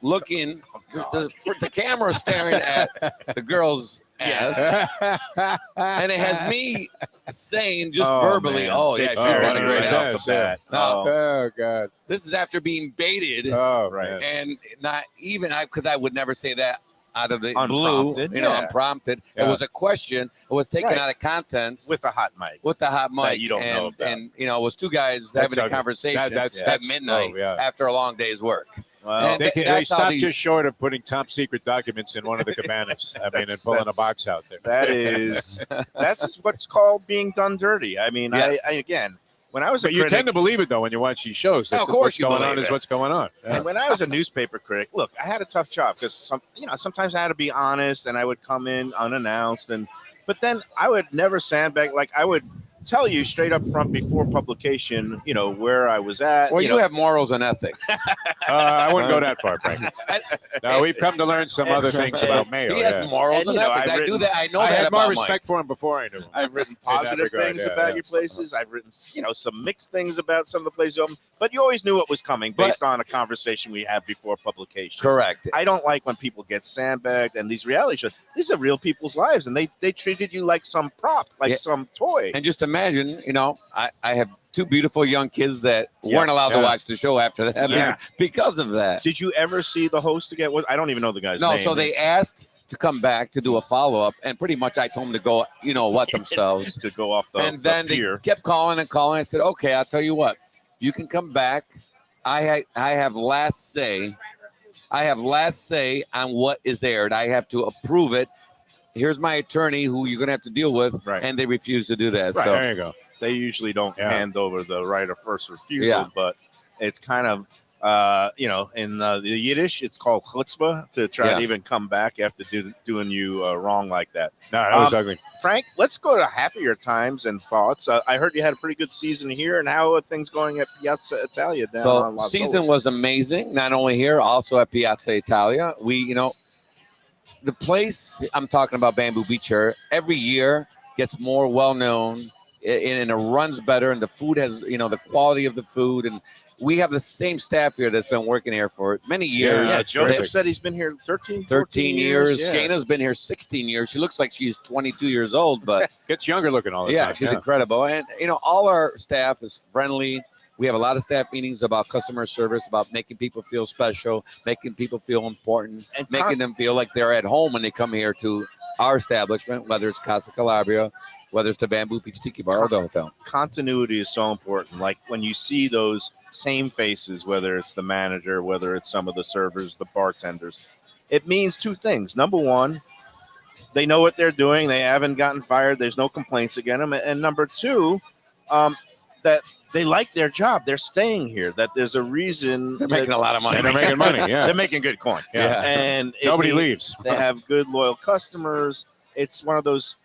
looking, the camera staring at the girl's ass, and it has me saying just Oh, verbally, man. "Oh yeah, she's got a great yes, ass." yes. No. Oh, God. This is after being baited, Oh, Right. right. and not even because I would never say that out of the Unprompted, blue, yeah. unprompted. Yeah. It was a question. It was taken Right. out of context with a hot mic. with the hot mic. you don't and, know about. and it was 2 guys That's having a ugly. conversation That's at midnight yeah. after a long day's work. Well, And They that's how stopped the- just short of putting top secret documents in one of the cabanas. I mean, and pulling a That's- box out there. that's what's called being done dirty. I mean, Yes. I again, when I was a But you critic, tend to believe it, though, when you watch these shows. Oh, of that course what's you going believe on is it. what's going on. Yeah. and when I was a newspaper critic, look, I had a tough job because sometimes I had to be honest, and I would come in unannounced, but then I would never sandbag. Like I would tell you straight up front before publication, where I was at. Well, you have morals and ethics. I wouldn't go that far, Frank. No, we've come to learn some other things about Mayo. He has yeah. morals And, and, ethics. I've I do written- that. I know I that had more about respect Mike. for him before I knew him. I've written In that positive regard, things yeah, about yeah. your places. I've written, some mixed things about some of the places you open, but you always knew what was coming based on a conversation we had before publication. Correct. I don't like when people get sandbagged and these reality shows. These are real people's lives, and they treated you like some prop, like Yeah. some toy. And just imagine, I have 2 beautiful young kids that Yeah, weren't allowed to yeah. watch the show after that Yeah. because of that. Did you ever see the host again? I don't even know the guy's No, name. so they asked to come back to do a follow-up, and pretty much I told them to go, what themselves. to go off the, And then the pier. they kept calling and calling. I said, okay, I'll tell you what. You can come back. I have last say. I have last say on what is aired. I have to approve it. here's my attorney who you're going to have to deal with. Right. And they refuse to do that. Right. So There you go. They usually don't hand over the right of first refusal, Yeah. but it's kind of, in the Yiddish, it's called chutzpah to try to even come back after doing you wrong like that. No, that was ugly. Frank, let's go to happier times and thoughts. I heard you had a pretty good season here, and how are things going at Piazza Italia down on Las season Olas? was amazing. Not only here, also at Piazza Italia. We, the place I'm talking about, Bamboo Beach here, every year gets more well known and it runs better, and the food has, the quality of the food, and we have the same staff here that's been working here for many years. Yeah, Joseph said he's been here 13 years. Yeah. Shayna's been here 16 years. She looks like she's 22 years old, but gets younger looking all the time. She's incredible. And, all our staff is friendly. We have a lot of staff meetings about customer service, about making people feel special, making people feel important, and making them feel like they're at home when they come here to our establishment, whether it's Casa Calabria, whether it's the Bamboo Beach Tiki Bar or the hotel. Continuity is so important. Like when you see those same faces, whether it's the manager, whether it's some of the servers, the bartenders, it means two things. Number one, they know what they're doing. They haven't gotten fired. There's no complaints against them. And number two, that they like their job. They're staying here. That there's a reason. They're making a lot of money. And they're making money, yeah. They're making good coin. Yeah. And nobody leaves. They have good, loyal customers. It's one of those,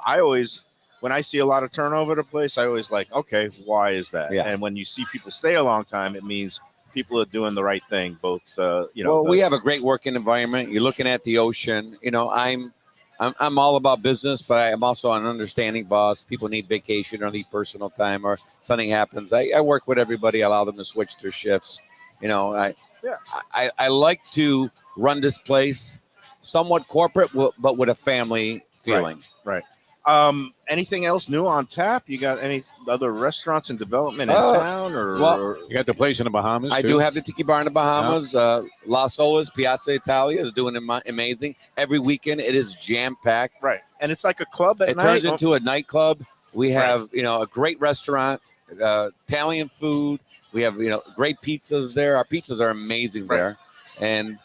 I always, when I see a lot of turnover at a place, I always like, okay, why is that? Yeah. And when you see people stay a long time, it means people are doing the right thing. Both, Well, we have a great working environment. You're looking at the ocean. I'm all about business, but I am also an understanding boss. People need vacation or need personal time or something happens. I work with everybody, allow them to switch their shifts. I like to run this place somewhat corporate, but with a family feeling. Right. Anything else new on tap? You got any other restaurants in development in town? Or you got the place in the Bahamas? I do have the Tiki Bar in the Bahamas. Las Olas, Piazza Italia is doing amazing. Every weekend it is jam-packed. Right. And it's like a club at night? It turns into a nightclub. We have, a great restaurant, Italian food. We have, great pizzas there. Our pizzas are amazing there. And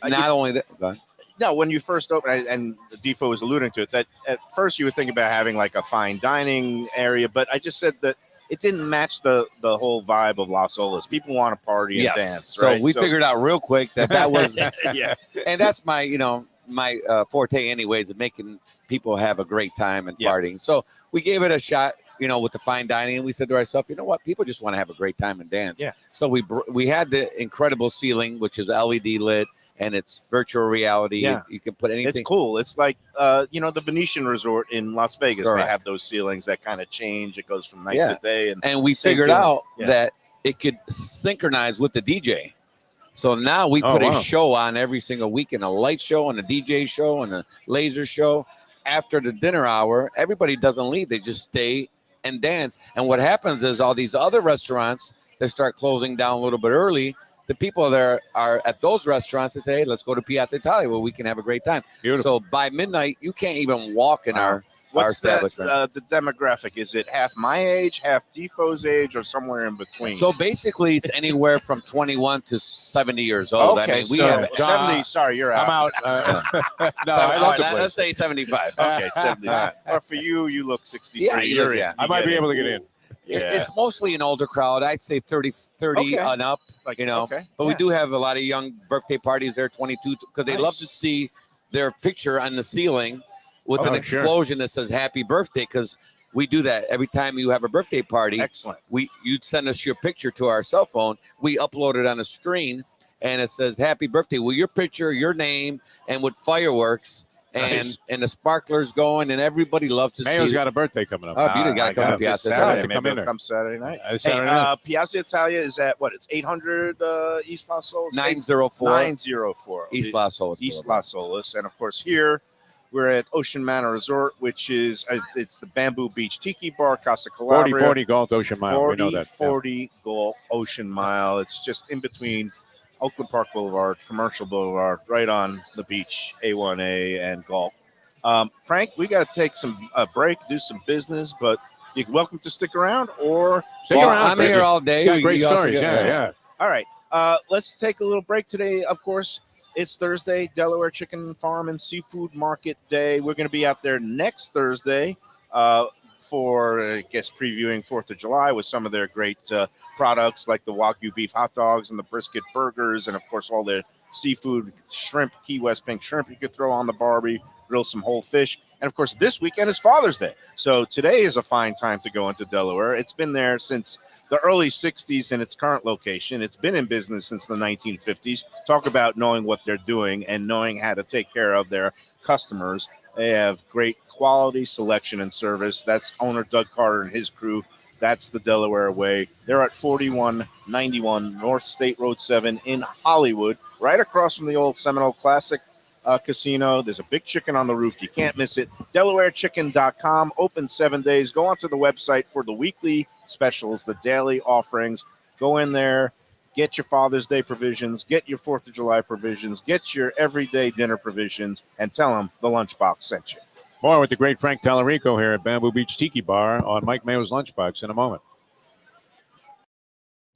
not only that. No, when you first opened, and Defo was alluding to it, that at first you would think about having like a fine dining area, but I just said that it didn't match the whole vibe of Las Olas. People want to party and dance, right? So we figured out real quick that was, yeah. And that's my, my forte anyways, of making people have a great time and partying. So we gave it a shot, with the fine dining, and we said to ourselves, you know what, people just want to have a great time and dance. Yeah. So we had the incredible ceiling, which is LED lit, and it's virtual reality. Yeah. You can put anything. It's cool. It's like, the Venetian Resort in Las Vegas. Correct. They have those ceilings that kind of change. It goes from night to day. And we figured out that it could synchronize with the DJ. So now we put a show on every single weekend, a light show and a DJ show and a laser show. After the dinner hour, everybody doesn't leave. They just stay and dance. And what happens is all these other restaurants that start closing down a little bit early, the people there are at those restaurants. They say, hey, let's go to Piazza Italia where we can have a great time. Beautiful. So by midnight, you can't even walk in our establishment. The demographic? Is it half my age, half Defo's age, or somewhere in between? So basically, it's anywhere from 21 to 70 years old. Okay, I mean, we so have 70. Sorry, you're out. I'm out. No, I love the place. Let's say 75. Okay, 70. Or for you, you look 63. Yeah, You're in. yeah. I might be able to get in. It's mostly an older crowd. I'd say 30 and up, Like, But we do have a lot of young birthday parties there, 22, because they love to see their picture on the ceiling with an explosion that says happy birthday, because we do that every time you have a birthday party. Excellent. You'd send us your picture to our cell phone. We upload it on a screen, and it says happy birthday with your picture, your name, and with fireworks. And the sparklers going, and everybody loves to see. Mayo's got a birthday coming up. Oh, beautiful. Got to come to Piazza Italia. Maybe it'll come Saturday night. Saturday night. Piazza Italia is at what? It's 800 East Las Olas? 904. 904. East Las Olas. East Las Olas. And of course, here we're at Ocean Manor Resort, which is it's the Bamboo Beach Tiki Bar, Casa Calabria. 40 Galt Ocean Mile. We know that. 40 Galt Ocean Mile. It's just in between Oakland Park Boulevard, Commercial Boulevard, right on the beach, A1A and Galt. Frank, we got to take a break, do some business, but you're welcome to stick around or Stick around. I'm here all day. Got great stories. Yeah. All right. Let's take a little break today. Of course, it's Thursday, Delaware Chicken Farm and Seafood Market Day. We're going to be out there next Thursday for, I guess, previewing 4th of July with some of their great products like the Wagyu beef hot dogs and the brisket burgers, and, of course, all their seafood, shrimp, Key West pink shrimp you could throw on the barbie, grill some whole fish. And, of course, this weekend is Father's Day. So today is a fine time to go into Delaware. It's been there since the early 60s in its current location. It's been in business since the 1950s. Talk about knowing what they're doing and knowing how to take care of their customers. They have great quality, selection, and service. That's owner Doug Carter and his crew. That's the Delaware way. They're at 4191 North State Road 7 in Hollywood, right across from the old Seminole Classic Casino. There's a big chicken on the roof. You can't miss it. DelawareChicken.com, open 7 days. Go onto the website for the weekly specials, the daily offerings. Go in there, get your Father's Day provisions, get your 4th of July provisions, get your everyday dinner provisions, and tell them the Lunchbox sent you. More with the great Frank Tallarico here at Bamboo Beach Tiki Bar on Mike Mayo's Lunchbox in a moment.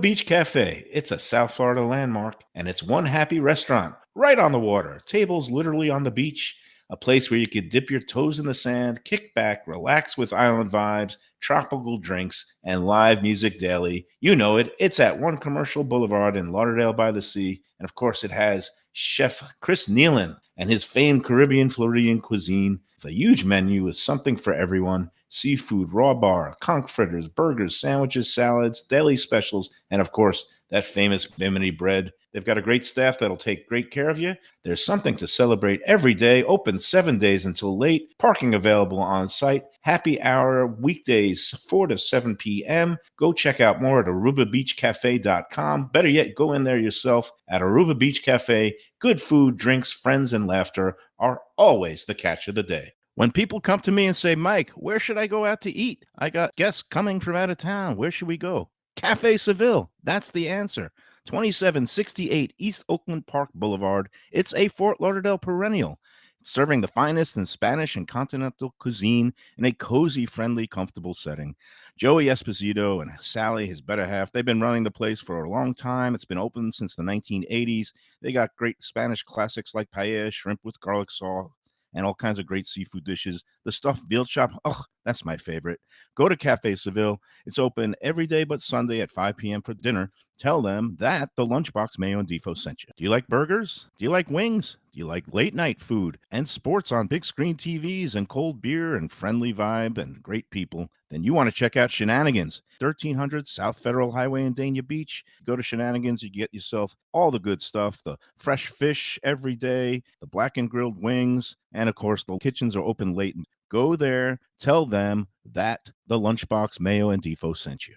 Beach Cafe. It's a South Florida landmark, and it's one happy restaurant right on the water. Tables literally on the beach. A place where you could dip your toes in the sand, kick back, relax with island vibes, tropical drinks, and live music daily. You know it. It's at One Commercial Boulevard in Lauderdale by the Sea. And of course, it has Chef Chris Nealon and his famed Caribbean Floridian cuisine. The huge menu with something for everyone. Seafood, raw bar, conch fritters, burgers, sandwiches, salads, daily specials, and of course, that famous Bimini bread. They've got a great staff that'll take great care of you. There's something to celebrate every day. Open 7 days until late. Parking available on site. Happy hour weekdays 4 to 7 p.m. Go check out more at ArubaBeachCafe.com. Better yet, go in there yourself at Aruba Beach Cafe. Good food, drinks, friends, and laughter are always the catch of the day. When people come to me and say, Mike, where should I go out to eat? I got guests coming from out of town. Where should we go? Cafe Seville. That's the answer. 2768 East Oakland Park Boulevard. It's a Fort Lauderdale perennial, serving the finest in Spanish and continental cuisine in a cozy, friendly, comfortable setting. Joey Esposito and Sally, his better half, they've been running the place for a long time. It's been open since the 1980s. They got great Spanish classics like paella, shrimp with garlic sauce, and all kinds of great seafood dishes. The stuffed veal chop, oh, that's my favorite. Go to Cafe Seville. It's open every day but Sunday at 5 p.m. for dinner. Tell them that the Lunchbox Mayo and Defo sent you. Do you like burgers? Do you like wings? Do you like late night food and sports on big screen TVs and cold beer and friendly vibe and great people? Then you want to check out Shenanigans, 1300 South Federal Highway in Dania Beach. Go to Shenanigans, you get yourself all the good stuff, the fresh fish every day, the black and grilled wings, and of course, the kitchens are open late. Go there, tell them that the Lunchbox Mayo and Defo sent you.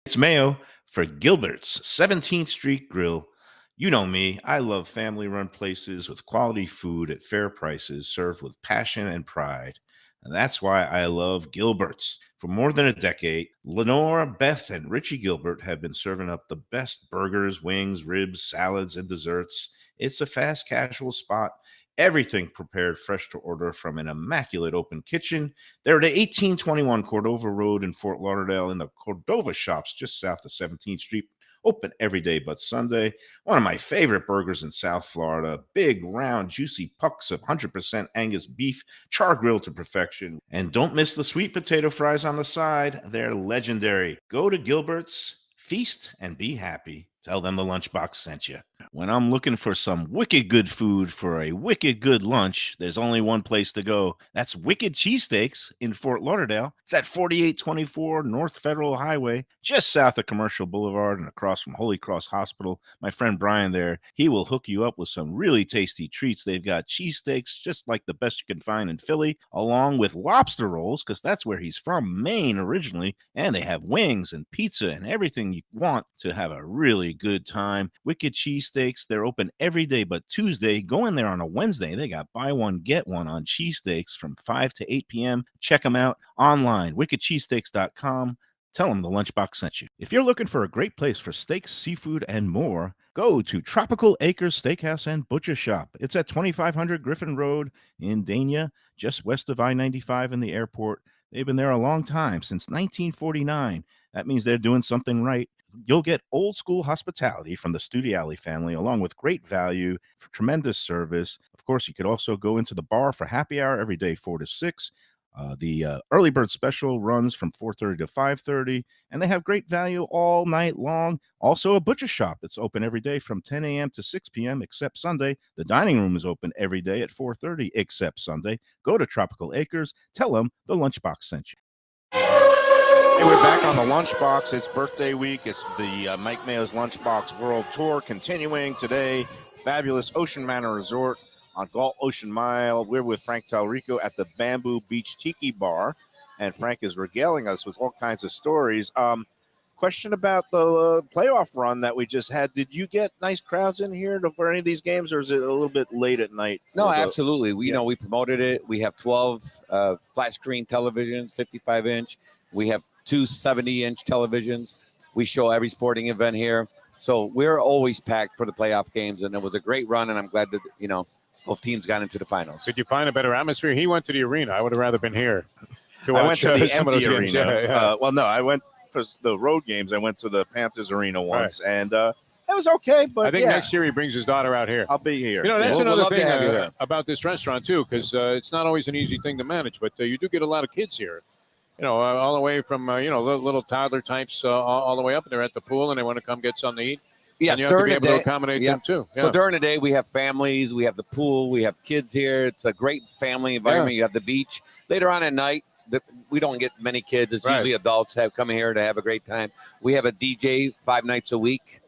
It's Mayo for Gilbert's 17th Street Grill. You know me, I love family-run places with quality food at fair prices served with passion and pride. And that's why I love Gilbert's. For more than a decade, Lenore, Beth, and Richie Gilbert have been serving up the best burgers, wings, ribs, salads, and desserts. It's a fast casual spot. Everything prepared fresh to order from an immaculate open kitchen. They're at 1821 Cordova Road in Fort Lauderdale in the Cordova Shops just south of 17th Street. Open every day but Sunday. One of my favorite burgers in South Florida. Big, round, juicy pucks of 100% Angus beef, char grilled to perfection. And don't miss the sweet potato fries on the side. They're legendary. Go to Gilbert's, feast, and be happy. Tell them the Lunchbox sent you. When I'm looking for some wicked good food for a wicked good lunch, there's only one place to go. That's Wicked Cheesesteaks in Fort Lauderdale. It's at 4824 North Federal Highway, just south of Commercial Boulevard and across from Holy Cross Hospital. My friend Brian there, he will hook you up with some really tasty treats. They've got cheesesteaks just like the best you can find in Philly, along with lobster rolls, because that's where he's from, Maine originally. And they have wings and pizza and everything you want to have a really good time. Wicked Cheesesteaks, they're open every day but Tuesday. Go in there on a Wednesday. They got buy one, get one on cheesesteaks from 5 to 8 p.m. Check them out online, wickedcheesesteaks.com. Tell them the Lunchbox sent you. If you're looking for a great place for steaks, seafood, and more, go to Tropical Acres Steakhouse and Butcher Shop. It's at 2500 Griffin Road in Dania, just west of I-95 and the airport. They've been there a long time, since 1949. That means they're doing something right. You'll get old school hospitality from the Studiali family, along with great value, tremendous service. Of course, you could also go into the bar for happy hour every day, 4 to 6. The early bird special runs from 4:30 to 5:30, and they have great value all night long. Also, a butcher shop that's open every day from 10 a.m. to 6 p.m. except Sunday. The dining room is open every day at 4:30 except Sunday. Go to Tropical Acres. Tell them the Lunchbox sent you. Hey, we're back on the Lunchbox. It's birthday week. It's the Mike Mayo's Lunchbox World Tour continuing today. Fabulous Ocean Manor Resort on Galt Ocean Mile. We're with Frank Talrico at the Bamboo Beach Tiki Bar, and Frank is regaling us with all kinds of stories. Question about the playoff run that we just had. Did you get nice crowds in here for any of these games, or is it a little bit late at night? No, absolutely. We we promoted it. We have 12 flat screen televisions, 55-inch. We have two 70-inch televisions. We show every sporting event here. So we're always packed for the playoff games, and it was a great run, and I'm glad that, both teams got into the finals. Did you find a better atmosphere? He went to the arena. I would have rather been here. I went to the some of empty those arena. games. Yeah. Well, no, I went for the road games. I went to the Panthers arena once, and it was okay. But I think next year he brings his daughter out here. I'll be here. That's We'd another love to thing have you here. about this restaurant, too, because it's not always an easy thing to manage, but you do get a lot of kids here. All the way from, little toddler types all the way up, and they're at the pool, and they want to come get something to eat. Yes, and you have to be able to accommodate them, too. Yeah. So during the day, we have families, we have the pool, we have kids here. It's a great family environment. You have the beach. Later on at night, we don't get many kids. It's usually adults have come here to have a great time. We have a DJ 5 nights a week,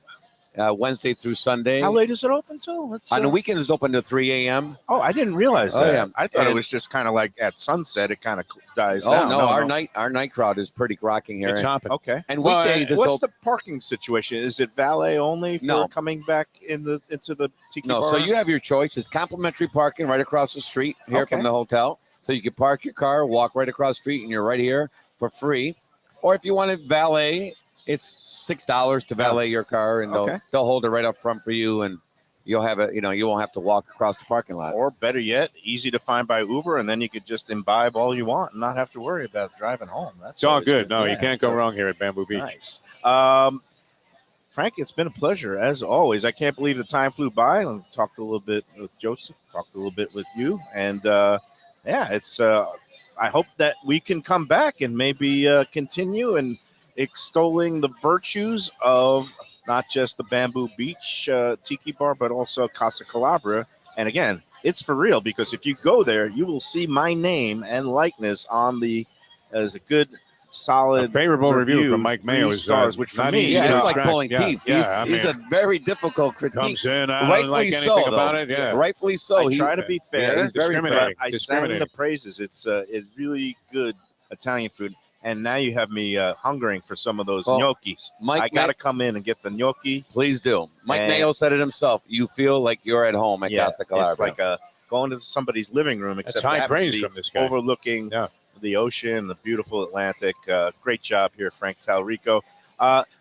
Wednesday through Sunday. How late is it open till? On the weekends, it's open to 3 a.m. Oh, I didn't realize that. Yeah. I thought it was just kind of like at sunset. It kind of dies Oh, down. no, our night crowd is pretty rocking here. It's hopping. Okay. And weekdays, it's what's open. the parking situation? Is it valet only for coming back into the Tiki No, bar? so you have your choice. It's complimentary parking right across the street here from the hotel. So you can park your car, walk right across the street, and you're right here for free. Or if you want to valet, it's $6 to valet your car, and they'll hold it right up front for you, and you'll have it. You won't have to walk across the parking lot. Or better yet, easy to find by Uber, and then you could just imbibe all you want and not have to worry about driving home. It's all good. No, you can't go wrong here at Bamboo Beach. Nice. Frank, it's been a pleasure as always. I can't believe the time flew by. I talked a little bit with Joseph, talked a little bit with you, and it's. I hope that we can come back and maybe continue and extolling the virtues of not just the Bamboo Beach Tiki Bar, but also Casa Calabria. And again, it's for real, because if you go there, you will see my name and likeness on as a good, solid, favorable review from Mike Mayo. 3 stars, which for me, it's like pulling teeth. He's a very difficult critique. Comes in, I don't like anything about it. Yeah, rightfully so. I try to be fair. He's discriminating. I sang the praises. It's really good Italian food. And now you have me hungering for some of those gnocchis. I got to come in and get the gnocchi. Please do. Mike Mayo said it himself. You feel like you're at home at Casa Calabria. It's like going to somebody's living room, except high praise from this guy. Overlooking the ocean, the beautiful Atlantic. Great job here, Frank Talrico.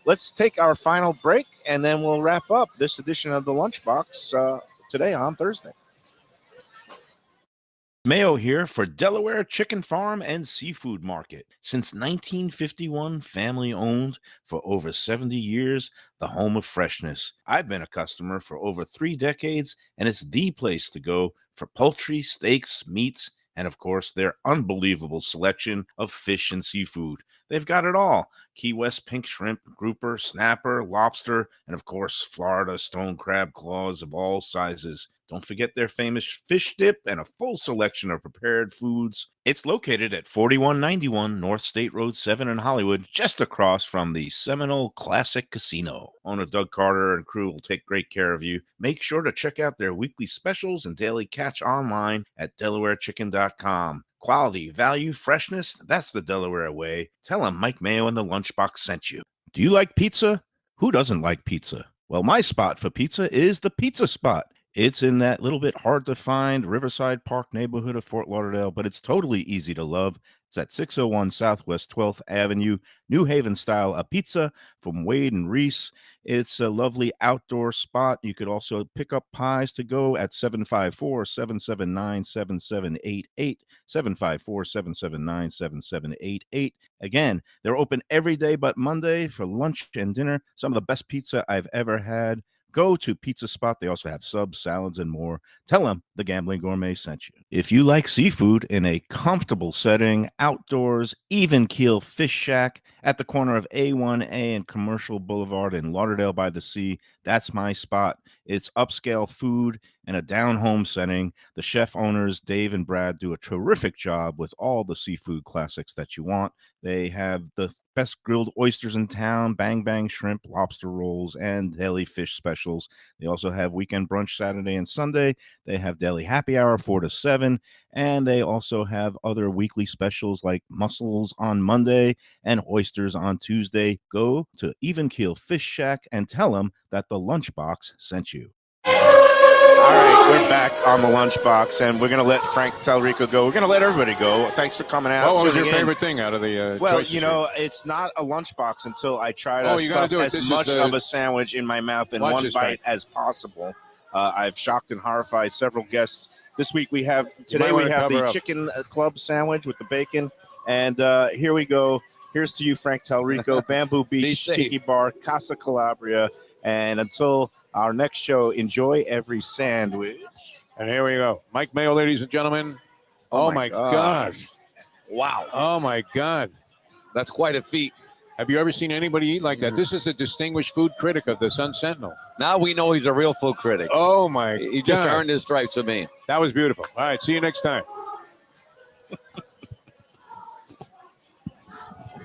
Let's take our final break, and then we'll wrap up this edition of the Lunchbox today on Thursday. Mayo here for Delaware Chicken Farm and Seafood Market. Since 1951, family owned for over 70 years, the home of freshness. I've been a customer for over 3 decades, and it's the place to go for poultry, steaks, meats, and of course, their unbelievable selection of fish and seafood. They've got it all. Key West pink shrimp, grouper, snapper, lobster, and of course, Florida stone crab claws of all sizes. Don't forget their famous fish dip and a full selection of prepared foods. It's located at 4191 North State Road 7 in Hollywood, just across from the Seminole Classic Casino. Owner Doug Carter and crew will take great care of you. Make sure to check out their weekly specials and daily catch online at DelawareChicken.com. Quality, value, freshness, that's the Delaware way. Tell them Mike Mayo and the Lunchbox sent you. Do you like pizza? Who doesn't like pizza? Well, my spot for pizza is the Pizza Spot. It's in that little bit hard to find Riverside Park neighborhood of Fort Lauderdale, but it's totally easy to love. It's at 601 Southwest 12th Avenue, New Haven style, a pizza from Wade and Reese. It's a lovely outdoor spot. You could also pick up pies to go at 754-779-7788, 754-779-7788. Again, they're open every day but Monday for lunch and dinner. Some of the best pizza I've ever had. Go to Pizza Spot. They also have subs, salads, and more. Tell them the Gambling Gourmet sent you. If you like seafood in a comfortable setting, outdoors, even keel fish shack at the corner of A1A and Commercial Boulevard in Lauderdale by the Sea, that's my spot. It's upscale food in a down-home setting. The chef owners, Dave and Brad, do a terrific job with all the seafood classics that you want. They have the best grilled oysters in town, bang bang shrimp, lobster rolls, and deli fish specials. They also have weekend brunch Saturday and Sunday. They have deli happy hour 4 to 7, and they also have other weekly specials like mussels on Monday and oysters on Tuesday. Go to Even Keel Fish Shack and tell them that the Lunchbox sent you. All right, we're back on the Lunchbox, and we're going to let Frank Talrico go. We're going to let everybody go. Thanks for coming out. What was your tuning in. favorite thing out of the Well, choices you know, here? it's not a Lunchbox until I try to you gotta stuff do it. as This much is, of a sandwich in my mouth in lunch one is bite right. as possible. I've shocked and horrified several guests. This week we have might we wanna have cover the up. chicken club sandwich with the bacon, and here we go. Here's to you, Frank Talrico, Bamboo Beach, safe. Tiki Bar, Casa Calabria, and until our next show, enjoy every sandwich. And here we go. Mike Mayo, ladies and gentlemen. Oh, my gosh. Wow. Oh, my God. That's quite a feat. Have you ever seen anybody eat like that? This is a distinguished food critic of the Sun Sentinel. Now we know he's a real food critic. Oh, my He just God. earned his stripes with me. That was beautiful. All right, see you next time.